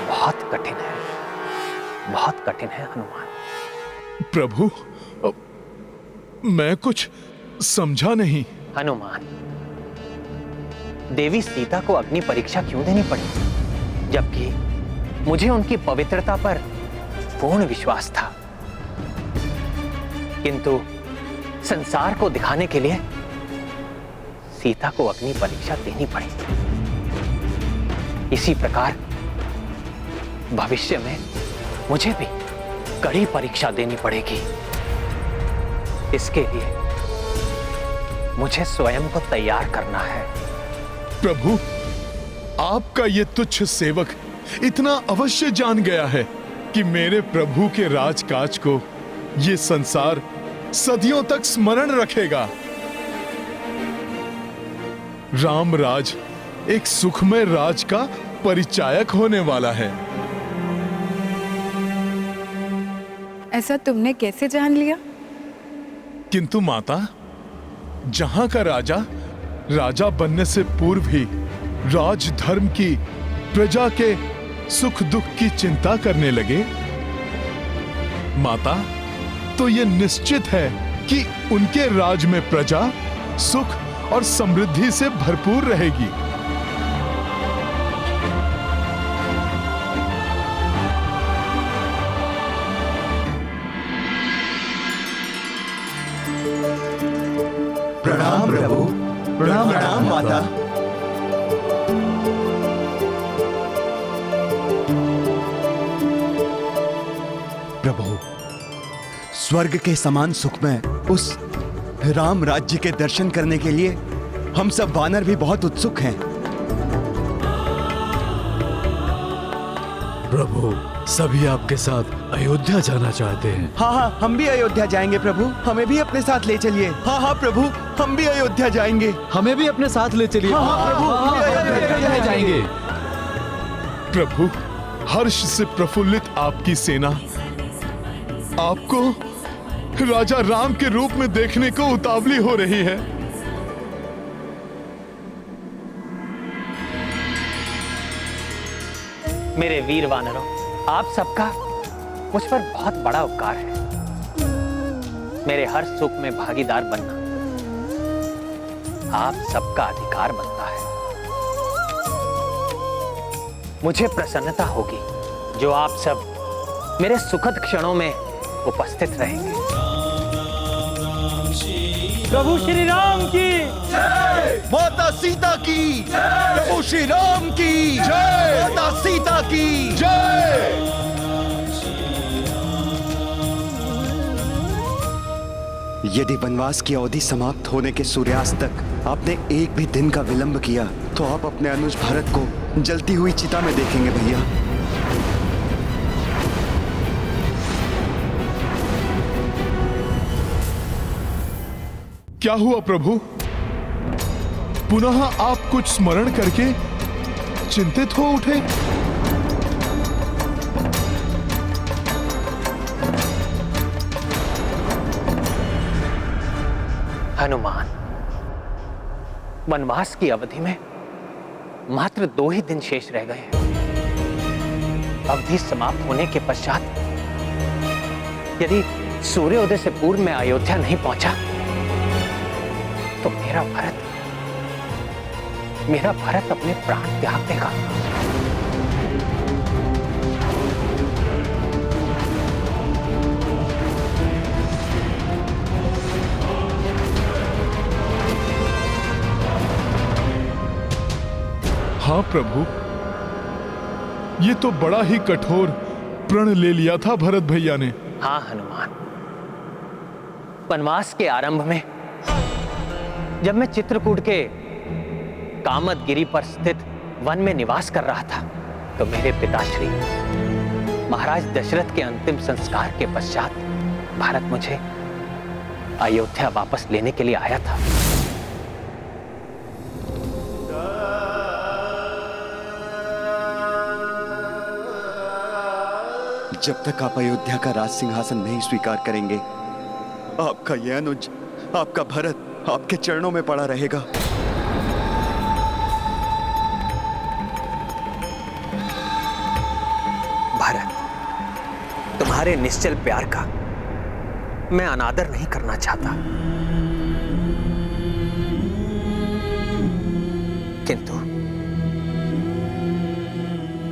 बहुत कठिन है, बहुत कठिन है हनुमान। प्रभु, मैं कुछ समझा नहीं। हनुमान, देवी सीता को अग्नि परीक्षा क्यों देनी पड़ी, जबकि मुझे उनकी पवित्रता पर पूर्ण विश्वास था, किंतु संसार को दिखाने के लिए सीता को अग्नि परीक्षा देनी पड़ी। इसी प्रकार भविष्य में मुझे भी कड़ी परीक्षा देनी पड़ेगी। इसके लिए मुझे स्वयं को तैयार करना है। प्रभु, आपका ये तुच्छ सेवक इतना अवश्य जान गया है कि मेरे प्रभु के राजकाज को ये संसार सदियों तक स्मरण रखेगा। राम राज एक सुखमय राज का परिचायक होने वाला है। ऐसा तुमने कैसे जान लिया? किंतु माता, जहां का राजा राजा बनने से पूर्व ही राजधर्म की, प्रजा के सुख दुख की चिंता करने लगे, माता, तो यह निश्चित है कि उनके राज में प्रजा सुख और समृद्धि से भरपूर रहेगी। प्रणाम प्रभु। प्रणाम प्रणाम माता। प्रभु, स्वर्ग के समान सुख में उस राम राज्य के दर्शन करने के लिए हम सब वानर भी बहुत उत्सुक हैं। प्रभु, सभी आपके साथ अयोध्या जाना चाहते हैं। हाँ हाँ, हम भी अयोध्या जाएंगे प्रभु, हमें भी अपने साथ ले चलिए। हाँ हाँ प्रभु, हम भी अयोध्या जाएंगे। हमें भी अपने साथ ले चलिए। हाँ हाँ प्रभु, हम भी अयोध्या जाएंगे। प्रभु, हर्ष से प्रफुल्लित आपकी सेना आपको राजा राम के रूप में देखने को उतावली हो रही है। मेरे वीर वानरों, आप सबका मुझ पर बहुत बड़ा उपकार है। मेरे हर सुख में भागीदार बनना आप सबका अधिकार बनता है। मुझे प्रसन्नता होगी जो आप सब मेरे सुखद क्षणों में उपस्थित रहेंगे। प्रभु श्री राम की जय, माता सीता की जय, प्रभु श्री राम की जय, माता सीता की जय। यदि वनवास की अवधि समाप्त होने के सूर्यास्त तक आपने एक भी दिन का विलंब किया तो आप अपने अनुज भरत को जलती हुई चिता में देखेंगे भैया। क्या हुआ प्रभु? पुनः आप कुछ स्मरण करके चिंतित हो उठे? हनुमान, वनवास की अवधि में मात्र 2 ही दिन शेष रह गए हैं। अवधि समाप्त होने के पश्चात यदि सूर्योदय से पूर्व मैं अयोध्या नहीं पहुंचा तो मेरा भरत मेरा भरत अपने प्राण त्याग देगा? हाँ प्रभु, ये तो बड़ा ही कठोर प्रण ले लिया था भरत भैया ने। हाँ हनुमान, वनवास के आरंभ में जब मैं चित्रकूट के कामदगिरी पर स्थित वन में निवास कर रहा था, तो मेरे पिताश्री महाराज दशरथ के अंतिम संस्कार के पश्चात भारत मुझे अयोध्या वापस लेने के लिए आया था। जब तक आप अयोध्या का राज सिंहासन नहीं स्वीकार करेंगे, आपका यह अनुज, आपका भरत आपके चरणों में पड़ा रहेगा। भरत, तुम्हारे निश्चल प्यार का मैं अनादर नहीं करना चाहता, किंतु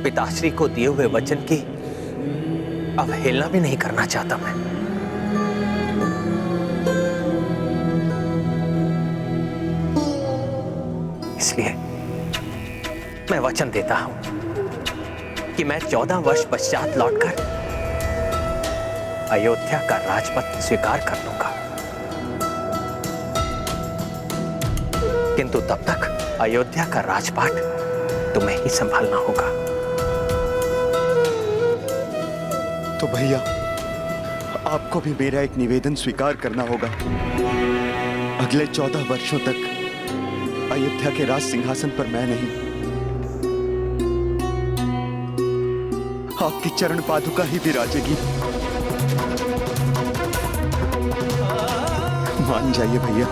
पिताश्री को दिए हुए वचन की अवहेलना भी नहीं करना चाहता मैं। इसलिए मैं वचन देता हूं कि मैं 14 वर्ष पश्चात लौटकर अयोध्या का राजपद स्वीकार कर लूंगा, किंतु तब तक अयोध्या का राजपाट तुम्हें ही संभालना होगा। तो भैया, आपको भी मेरा एक निवेदन स्वीकार करना होगा। अगले 14 वर्षों तक अयोध्या के राज सिंहासन पर मैं नहीं, आपकी चरण पादुका ही विराजेगी। मान जाइए भैया।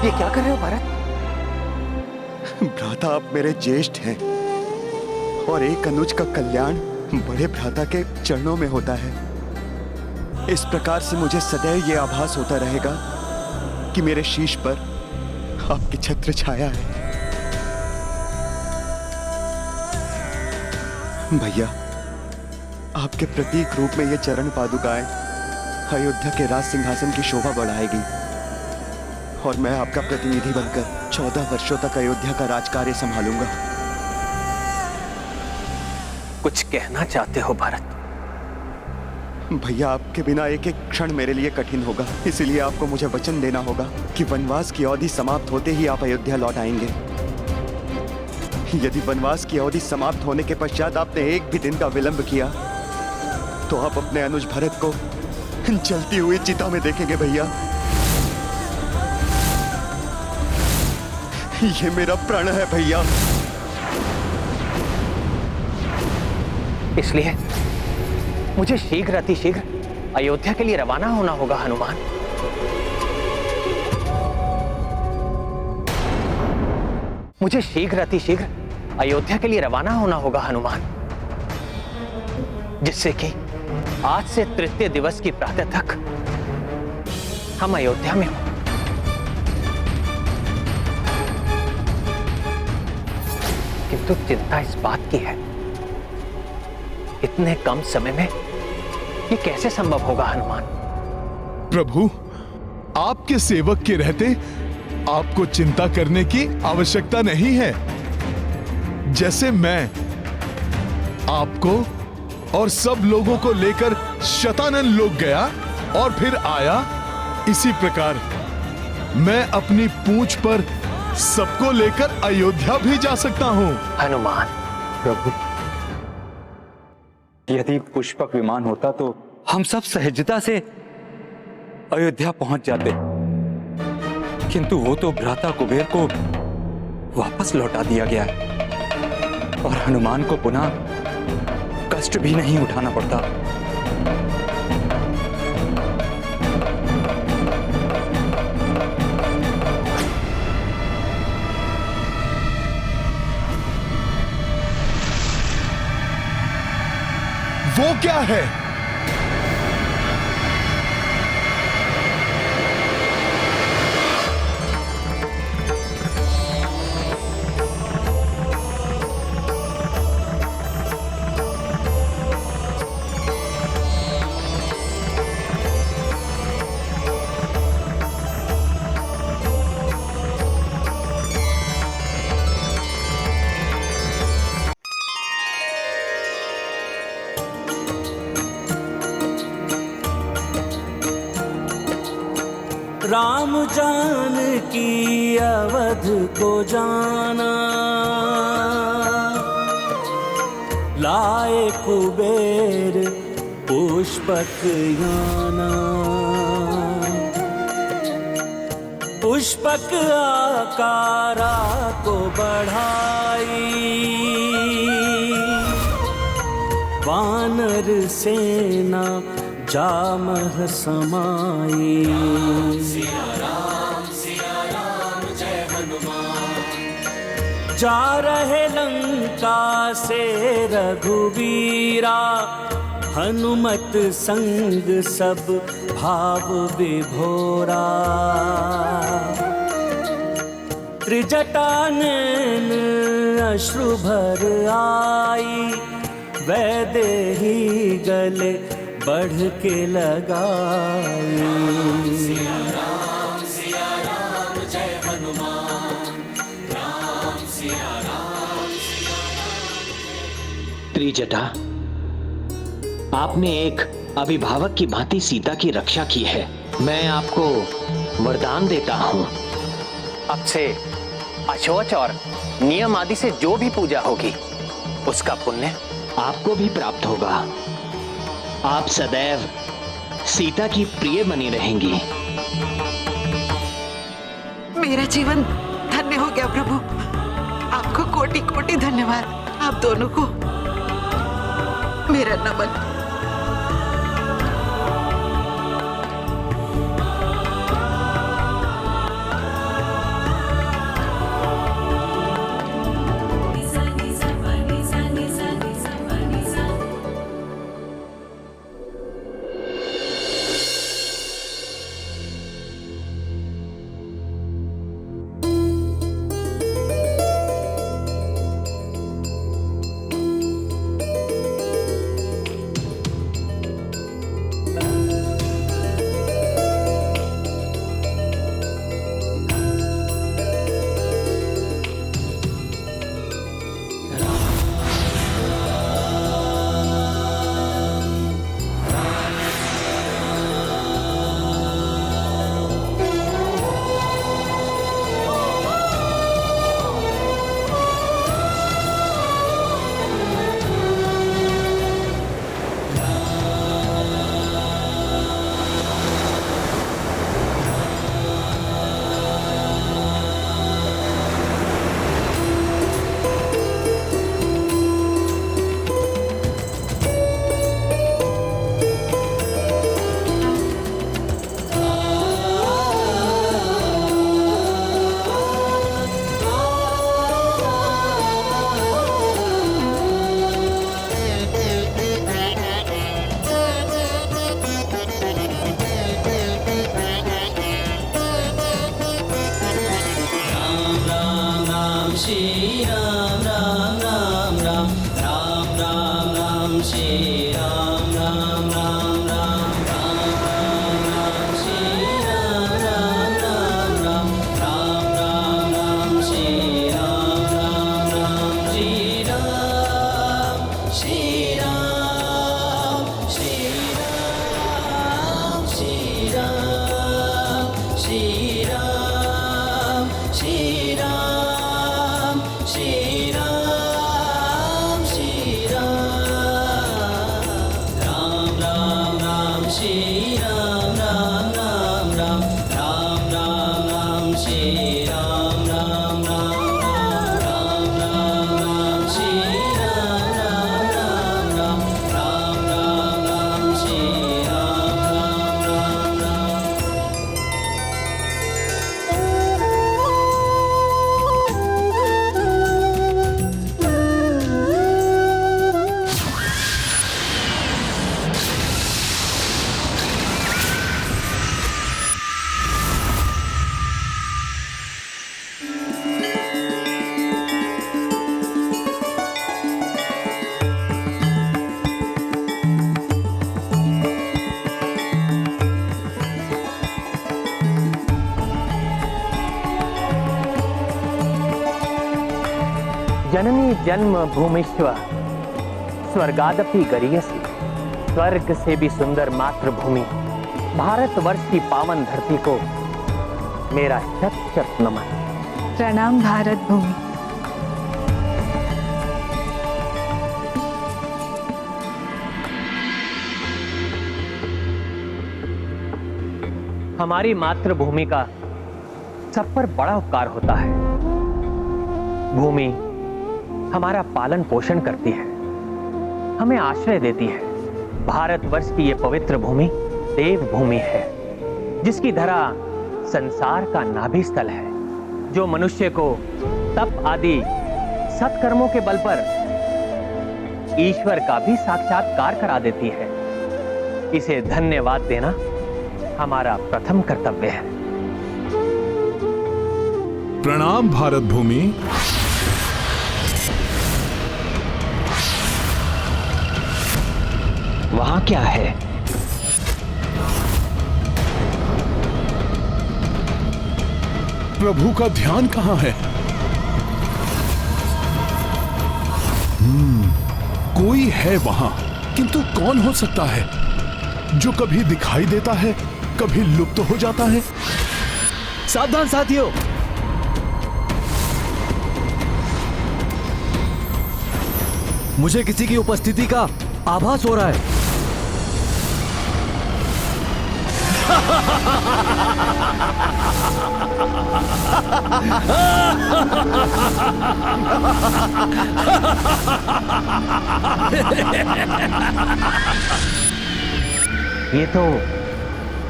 ये क्या कर रहे हो भरत? भ्राता, आप मेरे ज्येष्ठ हैं और एक अनुज का कल्याण बड़े भ्राता के चरणों में होता है। इस प्रकार से मुझे सदैव ये आभास होता रहेगा कि मेरे शीश पर आपकी छत्र छाया है। भैया, आपके प्रतीक रूप में ये चरण पादुकाएं अयोध्या के राज सिंहासन की शोभा बढ़ाएगी और मैं आपका प्रतिनिधि बनकर 14 वर्षों तक अयोध्या का राजकार्य संभालूंगा। कुछ कहना चाहते हो भरत? भैया, आपके बिना एक एक क्षण मेरे लिए कठिन होगा, इसलिए आपको मुझे वचन देना होगा कि वनवास की अवधि समाप्त होते ही आप अयोध्या लौट आएंगे। यदि वनवास की अवधि समाप्त होने के पश्चात आपने एक भी दिन का विलंब किया तो आप अपने अनुज भरत को जलती हुई चिता में देखेंगे। भैया, ये मेरा प्रण है भैया। इसलिए मुझे शीघ्र अतिशीघ्र अयोध्या के लिए रवाना होना होगा हनुमान। मुझे शीघ्र अतिशीघ्र अयोध्या के लिए रवाना होना होगा हनुमान, जिससे कि आज से तृतीय दिवस की प्रातः तक हम अयोध्या में हों। किंतु चिंता इस बात की है, इतने कम समय में ये कैसे संभव होगा हनुमान? प्रभु, आपके सेवक के रहते आपको चिंता करने की आवश्यकता नहीं है। जैसे मैं आपको और सब लोगों को लेकर शतानन लोक गया और फिर आया, इसी प्रकार मैं अपनी पूंछ पर सबको लेकर अयोध्या भी जा सकता हूं। हनुमान, प्रभु, यदि पुष्पक विमान होता तो हम सब सहजता से अयोध्या पहुंच जाते, किंतु वो तो भ्राता कुबेर को वापस लौटा दिया गया है और हनुमान को पुनः कष्ट भी नहीं उठाना पड़ता। वो क्या है? राम जानकी अवध को जाना, लाए कुबेर पुष्पक याना। पुष्पक आकारा को बढ़ाई, वानर सेना जामह समाई। सिया राम जय हनुमान। जा रहे लंका से रघुवीरा, हनुमत संग सब भाव विभोरा। त्रिजटा नैन अश्रु भर आई, वैदेही गले बढ़ के लगाई। सिया राम जय हनुमान। राम सिया राम। त्रिजटा, आपने एक अभिभावक की भांति सीता की रक्षा की है। मैं आपको वरदान देता हूं, अब से अशौच और नियम आदि से जो भी पूजा होगी उसका पुण्य आपको भी प्राप्त होगा। आप सदैव सीता की प्रिय बनी रहेंगी। मेरा जीवन धन्य हो गया प्रभु। आपको कोटि कोटि धन्यवाद। आप दोनों को मेरा नमन। जननी जन्म भूमिश्व स्वर्गादपि गरीयसी। स्वर्ग से भी सुंदर मातृभूमि भारतवर्ष की पावन धरती को मेरा शत शत नमन। प्रणाम भारत भूमि। हमारी मातृभूमि का सब पर बड़ा उपकार होता है। भूमि हमारा पालन पोषण करती है, हमें आश्रय देती है। भारतवर्ष की ये पवित्र भूमि देव भूमि है, जिसकी धरा संसार का नाभि स्थल है, जो मनुष्य को तप आदि सत्कर्मों के बल पर ईश्वर का भी साक्षात्कार करा देती है। इसे धन्यवाद देना हमारा प्रथम कर्तव्य है। प्रणाम भारत भूमि। वहां क्या है? प्रभु का ध्यान कहां है? कोई है वहां, किंतु कौन हो सकता है जो कभी दिखाई देता है, कभी लुप्त हो जाता है? सावधान साथियों, मुझे किसी की उपस्थिति का आभास हो रहा है। ये तो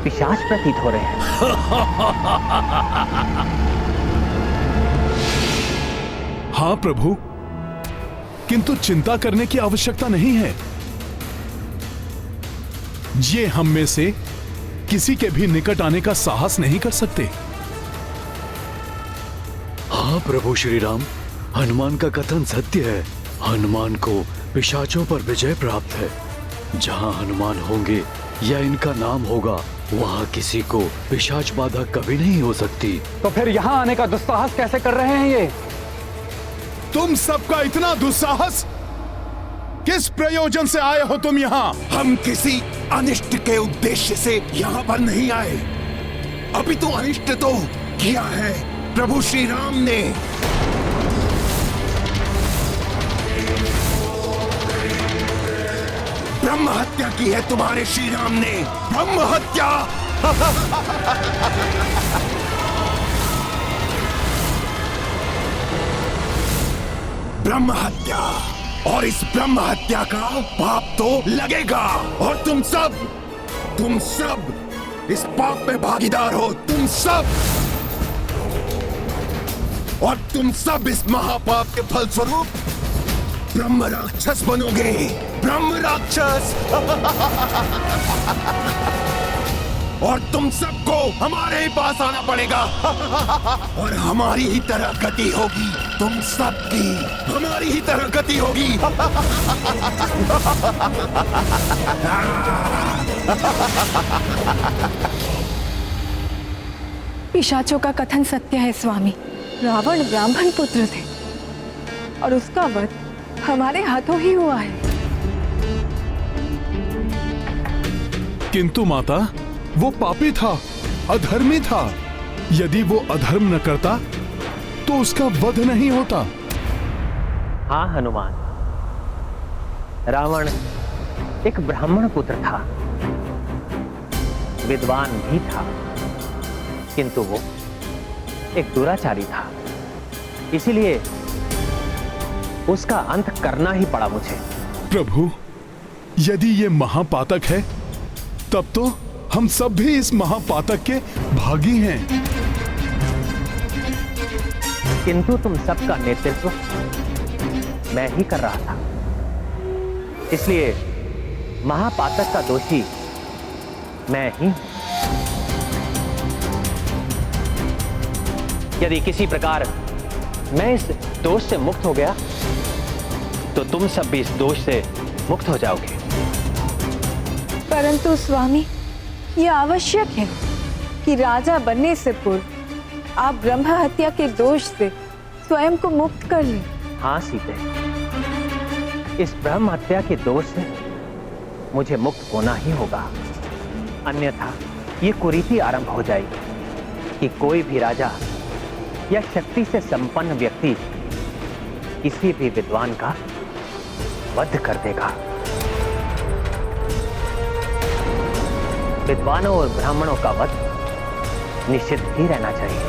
पिशाच प्रतीत हो रहे हैं। हाँ प्रभु, किंतु चिंता करने की आवश्यकता नहीं है। ये हम में से किसी के भी निकट आने का साहस नहीं कर सकते। हाँ प्रभु श्री राम, हनुमान का कथन सत्य है। हनुमान को पिशाचों पर विजय प्राप्त है। जहाँ हनुमान होंगे या इनका नाम होगा, वहाँ किसी को पिशाच बाधा कभी नहीं हो सकती। तो फिर यहाँ आने का दुस्साहस कैसे कर रहे हैं ये? तुम सबका इतना दुस्साहस? किस प्रयोजन से आए हो तुम यहाँ? हम किसी अनिष्ट के उद्देश्य से यहाँ पर नहीं आए। अभी तो अनिष्ट तो किया है प्रभु श्री राम ने। ब्रह्म हत्या की है तुम्हारे श्री राम ने। ब्रह्म हत्या। ब्रह्म हत्या, और इस ब्रह्म हत्या का पाप तो लगेगा। और तुम सब इस पाप में भागीदार हो। तुम सब, और तुम सब इस महापाप के फलस्वरूप ब्रह्म राक्षस बनोगे। ब्रह्म राक्षस। और तुम सबको हमारे ही पास आना पड़ेगा। और हमारी ही तरह गति होगी। तुम सबकी हमारी ही तरह गति होगी। पिशाचों का कथन सत्य है स्वामी। रावण ब्राह्मण पुत्र थे और उसका वध हमारे हाथों ही हुआ है। किंतु माता, वो पापी था, अधर्मी था। यदि वो अधर्म न करता तो उसका वध नहीं होता। हाँ हनुमान, रावण एक ब्राह्मण पुत्र था, विद्वान भी था, किंतु वो एक दुराचारी था। इसीलिए उसका अंत करना ही पड़ा मुझे। प्रभु, यदि ये महापातक है, तब तो हम सब भी इस महापातक के भागी हैं। किंतु तुम सबका नेतृत्व मैं ही कर रहा था, इसलिए महापातक का दोषी मैं ही। यदि किसी प्रकार मैं इस दोष से मुक्त हो गया, तो तुम सब भी इस दोष से मुक्त हो जाओगे। परंतु स्वामी, यह आवश्यक है कि राजा बनने से पूर्व आप ब्रह्म हत्या के दोष से स्वयं को मुक्त कर लें। हाँ सीते, इस ब्रह्म हत्या के दोष से मुझे मुक्त होना ही होगा, अन्यथा ये कुरीति आरंभ हो जाएगी कि कोई भी राजा या शक्ति से संपन्न व्यक्ति किसी भी विद्वान का वध कर देगा। विद्वानों और ब्राह्मणों का वध निषिद्ध ही रहना चाहिए।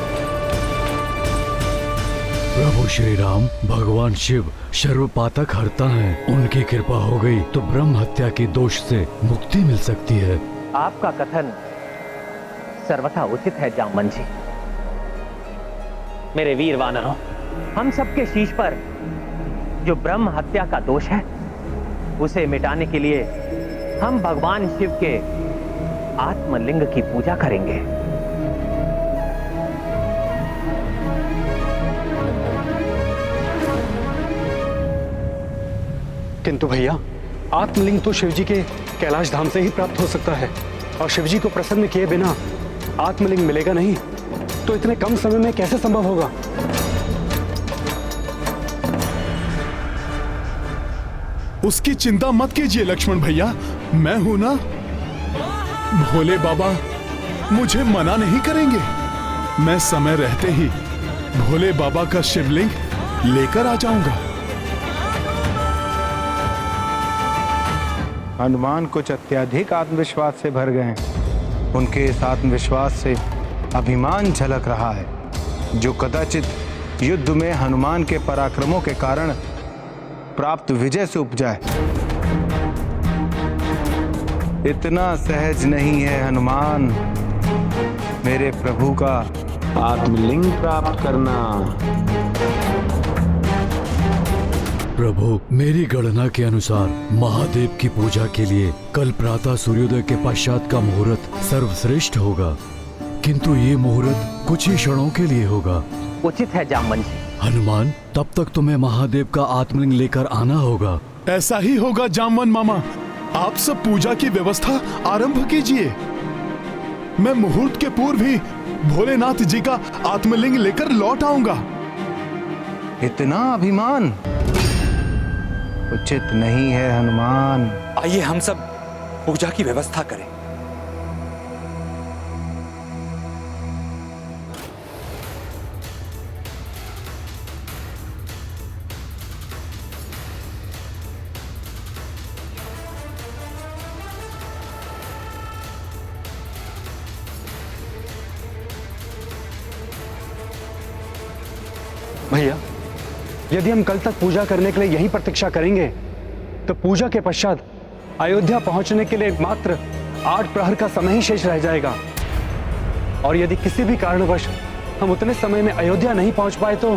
प्रभु श्री राम, भगवान शिव सर्वपातक हरता हैं। उनकी कृपा हो गई तो ब्रह्म हत्या के दोष से मुक्ति मिल सकती है। आपका कथन सर्वथा उचित है जामवन जी। मेरे वीर वानरों, हम सबके शीश पर जो ब्रह्म हत्या का दोष है उसे मिटाने के लिए हम भगवान शिव के आत्मलिंग की पूजा करेंगे। किंतु भैया, आत्मलिंग तो शिवजी के कैलाश धाम से ही प्राप्त हो सकता है, और शिवजी को प्रसन्न किए बिना आत्मलिंग मिलेगा नहीं, तो इतने कम समय में कैसे संभव होगा? उसकी चिंता मत कीजिए लक्ष्मण भैया, मैं हूं ना। भोले बाबा मुझे मना नहीं करेंगे। मैं समय रहते ही भोले बाबा का शिवलिंग लेकर आ जाऊंगा। हनुमान कुछ अत्यधिक आत्मविश्वास से भर गए हैं। उनके इस आत्मविश्वास से अभिमान झलक रहा है, जो कदाचित युद्ध में हनुमान के पराक्रमों के कारण प्राप्त विजय से उपजा है। इतना सहज नहीं है हनुमान मेरे प्रभु का आत्मलिंग प्राप्त करना। प्रभु, मेरी गणना के अनुसार महादेव की पूजा के लिए कल प्रातः सूर्योदय के पश्चात का मुहूर्त सर्वश्रेष्ठ होगा, किंतु ये मुहूर्त कुछ ही क्षणों के लिए होगा। उचित है जामवन जी। हनुमान, तब तक तुम्हें महादेव का आत्मलिंग लेकर आना होगा। ऐसा ही होगा जामवन मामा। आप सब पूजा की व्यवस्था आरंभ कीजिए। मैं मुहूर्त के पूर्व ही भोलेनाथ जी का आत्मलिंग लेकर लौट आऊंगा। इतना अभिमान उचित नहीं है हनुमान। आइए हम सब पूजा की व्यवस्था करें। भैया, यदि हम कल तक पूजा करने के लिए यहीं प्रतीक्षा करेंगे तो पूजा के पश्चात अयोध्या पहुंचने के लिए मात्र 8 प्रहर का समय ही शेष रह जाएगा, और यदि किसी भी कारणवश हम उतने समय में अयोध्या नहीं पहुंच पाए तो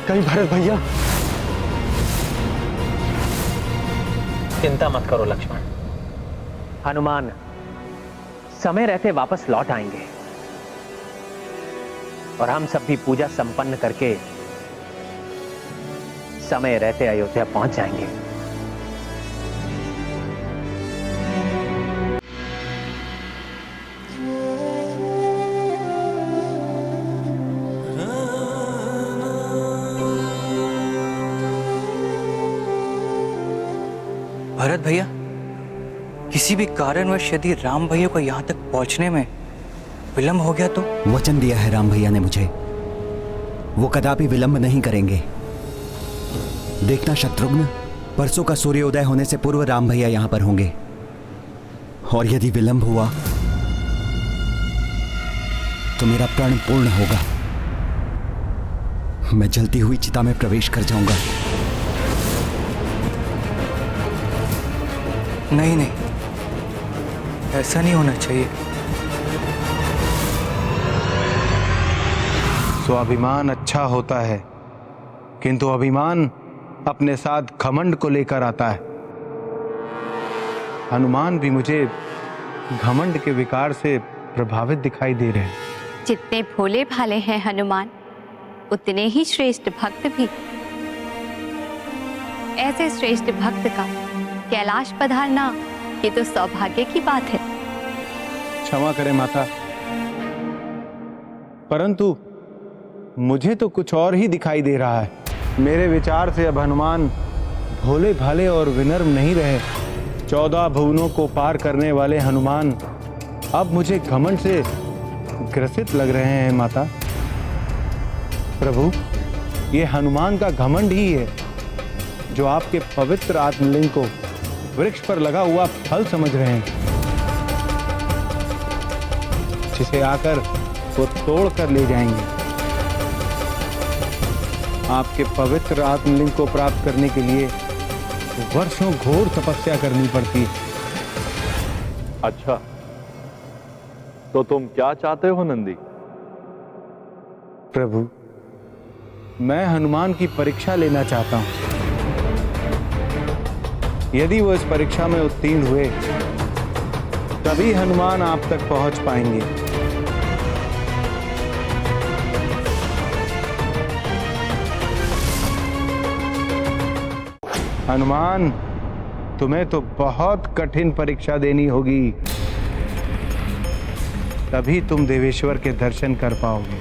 कहीं भरत भैया। चिंता मत करो लक्ष्मण, हनुमान समय रहते वापस लौट आएंगे और हम सब भी पूजा संपन्न करके समय रहते अयोध्या पहुंच जाएंगे। भरत भैया, किसी भी कारणवश यदि राम भैया को यहाँ तक पहुँचने में विलंब हो गया तो? वचन दिया है राम भैया ने मुझे, वो कदापि विलंब नहीं करेंगे। देखना शत्रुघ्न, परसों का सूर्योदय होने से पूर्व राम भैया यहाँ पर होंगे, और यदि विलंब हुआ तो मेरा प्रण पूर्ण होगा। मैं जलती हुई चिता में प्रवेश कर जाऊंगा। नहीं नहीं, ऐसा नहीं होना चाहिए। स्वाभिमान अच्छा होता है, किंतु अभिमान अपने साथ घमंड को लेकर आता है। हनुमान भी मुझे घमंड के विकार से प्रभावित दिखाई दे रहे हैं। जितने भोले भाले हैं हनुमान, उतने ही श्रेष्ठ भक्त भी। ऐसे श्रेष्ठ भक्त का कैलाश पधारना ये तो सौभाग्य की बात है। क्षमा करें माता, परंतु मुझे तो कुछ और ही दिखाई दे रहा है। मेरे विचार से अब हनुमान भोले भाले और विनम्र नहीं रहे। 14 भुवनों को पार करने वाले हनुमान अब मुझे घमंड से ग्रसित लग रहे हैं माता। प्रभु, ये हनुमान का घमंड ही है जो आपके पवित्र आत्मलिंग को वृक्ष पर लगा हुआ फल समझ रहे हैं, जिसे आकर वो तोड़ कर ले जाएंगे। आपके पवित्र आत्मलिंग को प्राप्त करने के लिए वर्षों घोर तपस्या करनी पड़ती है। अच्छा, तो तुम क्या चाहते हो नंदी? प्रभु, मैं हनुमान की परीक्षा लेना चाहता हूं। यदि वो इस परीक्षा में उत्तीर्ण हुए तभी हनुमान आप तक पहुंच पाएंगे। हनुमान, तुम्हें तो बहुत कठिन परीक्षा देनी होगी, तभी तुम देवेश्वर के दर्शन कर पाओगे।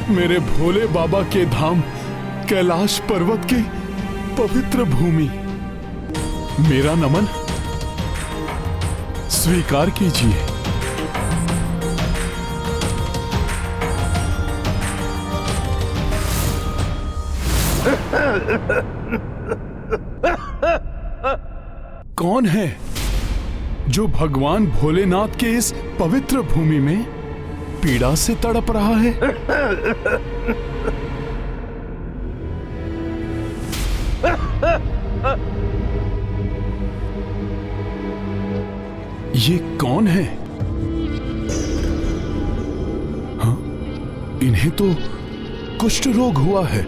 मेरे भोले बाबा के धाम कैलाश पर्वत की पवित्र भूमि, मेरा नमन स्वीकार कीजिए। कौन है जो भगवान भोलेनाथ के इस पवित्र भूमि में पीड़ा से तड़प रहा है? ये कौन है? हाँ, इन्हें तो कुष्ठ रोग हुआ है।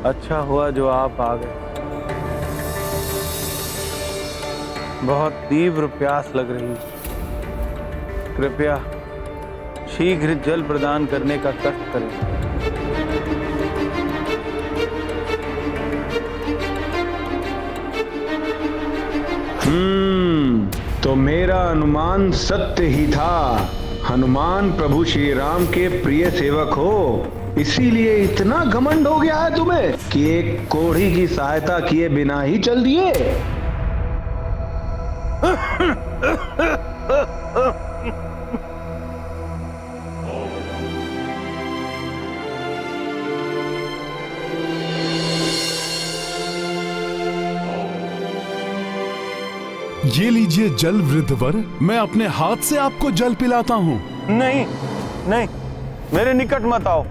अच्छा हुआ जो आप आ गए। बहुत तीव्र प्यास लग रही, कृपया शीघ्र जल प्रदान करने का कष्ट करें। तो मेरा अनुमान सत्य ही था। हनुमान प्रभु श्री राम के प्रिय सेवक हो, इसीलिए इतना घमंड हो गया है तुम्हें कि एक कोढ़ी की सहायता किए बिना ही चल दिए। ये लीजिए जल वृद्धवर, मैं अपने हाथ से आपको जल पिलाता हूँ। नहीं नहीं, मेरे निकट मत आओ,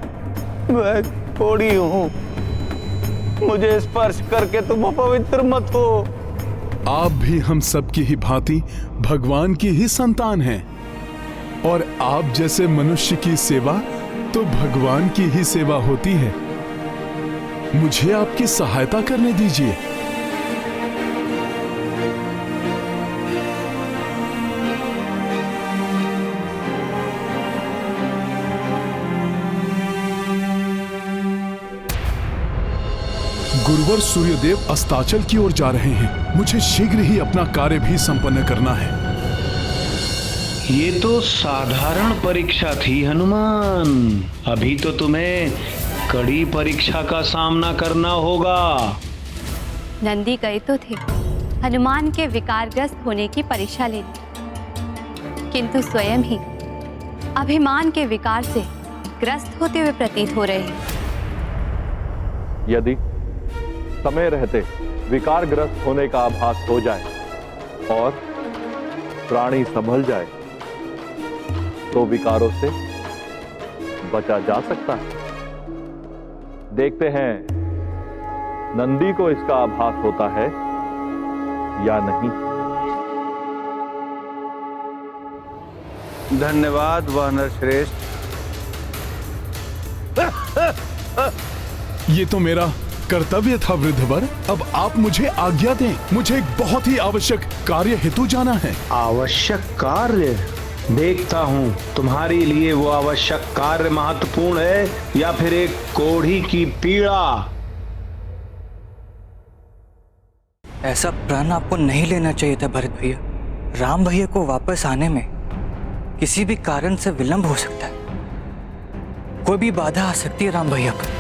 मैं कोढ़ी हूँ, मुझे स्पर्श करके तुम अपवित्र मत हो। आप भी हम सब की ही भांति भगवान की ही संतान हैं, और आप जैसे मनुष्य की सेवा तो भगवान की ही सेवा होती है। मुझे आपकी सहायता करने दीजिए। गुरुवर सूर्यदेव अस्ताचल की ओर जा रहे हैं, मुझे शीघ्र ही अपना कार्य भी संपन्न करना है। ये तो साधारण परीक्षा थी हनुमान, अभी तो तुम्हें कड़ी परीक्षा का सामना करना होगा। नंदी गए तो थे हनुमान के विकारग्रस्त होने की परीक्षा लेने, किंतु स्वयं ही अभिमान के विकार से ग्रस्त होते हुए प्रतीत हो रहे हैं। यदि समय रहते विकारग्रस्त होने का आभास हो जाए और प्राणी संभल जाए तो विकारों से बचा जा सकता है। देखते हैं नंदी को इसका आभास होता है या नहीं। धन्यवाद वानर श्रेष्ठ। ये तो मेरा कर्तव्य था वृद्धवर। अब आप मुझे आज्ञा दें, मुझे एक बहुत ही आवश्यक कार्य हेतु जाना है। आवश्यक कार्य? देखता हूँ तुम्हारे लिए वो आवश्यक कार्य महत्वपूर्ण है या फिर एक कोढ़ी की पीड़ा। ऐसा प्रण आपको नहीं लेना चाहिए था भरत भैया। राम भैया को वापस आने में किसी भी कारण से विलंब हो सकता है। कोई भी बाधा आ सकती है राम भैया पर।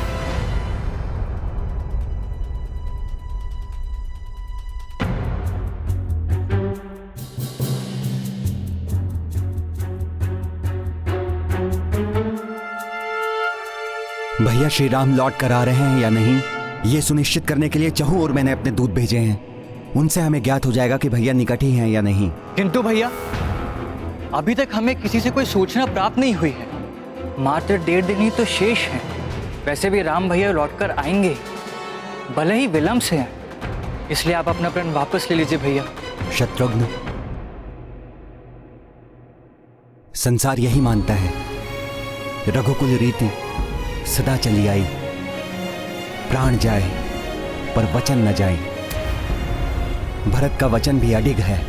भैया श्री राम लौट कर आ रहे हैं या नहीं, ये सुनिश्चित करने के लिए चहु और मैंने अपने दूत भेजे हैं। उनसे हमें ज्ञात हो जाएगा कि भैया निकट ही हैं या नहीं। किंतु भैया अभी तक हमें किसी से कोई सूचना प्राप्त नहीं हुई है। मात्र 1.5 दिन ही तो शेष है। वैसे भी राम भैया लौटकर आएंगे, भले ही विलंब से हैं। इसलिए आप अपना प्रण वापस ले लीजिए भैया। शत्रुघ्न, संसार यही मानता है, रघुकुल रीति सदा चली आई, प्राण जाए पर वचन न जाए। भरत का वचन भी अडिग है।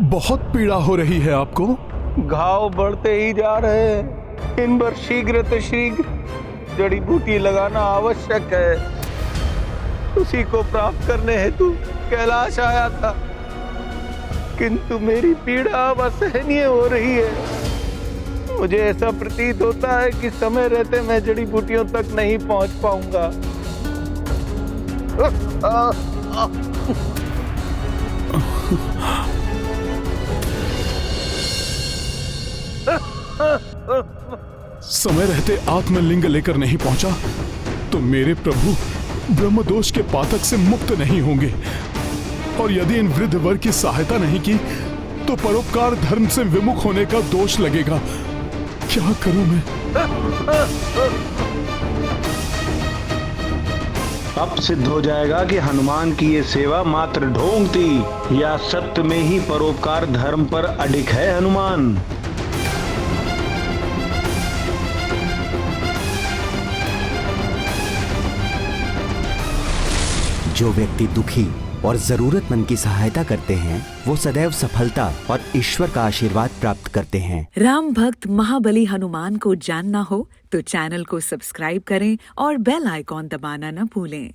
बहुत पीड़ा हो रही है आपको? घाव बढ़ते ही जा रहे हैं। इन पर शीघ्र जड़ी बूटी लगाना आवश्यक है। उसी को प्राप्त करने हेतु कैलाश आया था, किंतु मेरी पीड़ा अब असहनीय हो रही है। मुझे ऐसा प्रतीत होता है कि समय रहते मैं जड़ी बूटियों तक नहीं पहुंच पाऊंगा। समय रहते आत्मलिंग लेकर नहीं पहुंचा तो मेरे प्रभु ब्रह्मदोष के पातक से मुक्त नहीं होंगे। और यदि इन वृद्ध वर्ग की सहायता नहीं की तो परोपकार धर्म से विमुख होने का दोष लगेगा। क्या करूं मैं? अब सिद्ध हो जाएगा कि हनुमान की ये सेवा मात्र ढोंग थी या सत्य में ही परोपकार धर्म पर अडिग है हनुमान। जो व्यक्ति दुखी और जरूरतमंद की सहायता करते हैं वो सदैव सफलता और ईश्वर का आशीर्वाद प्राप्त करते हैं। राम भक्त महाबली हनुमान को जानना हो तो चैनल को सब्सक्राइब करें और बेल आइकॉन दबाना न भूलें।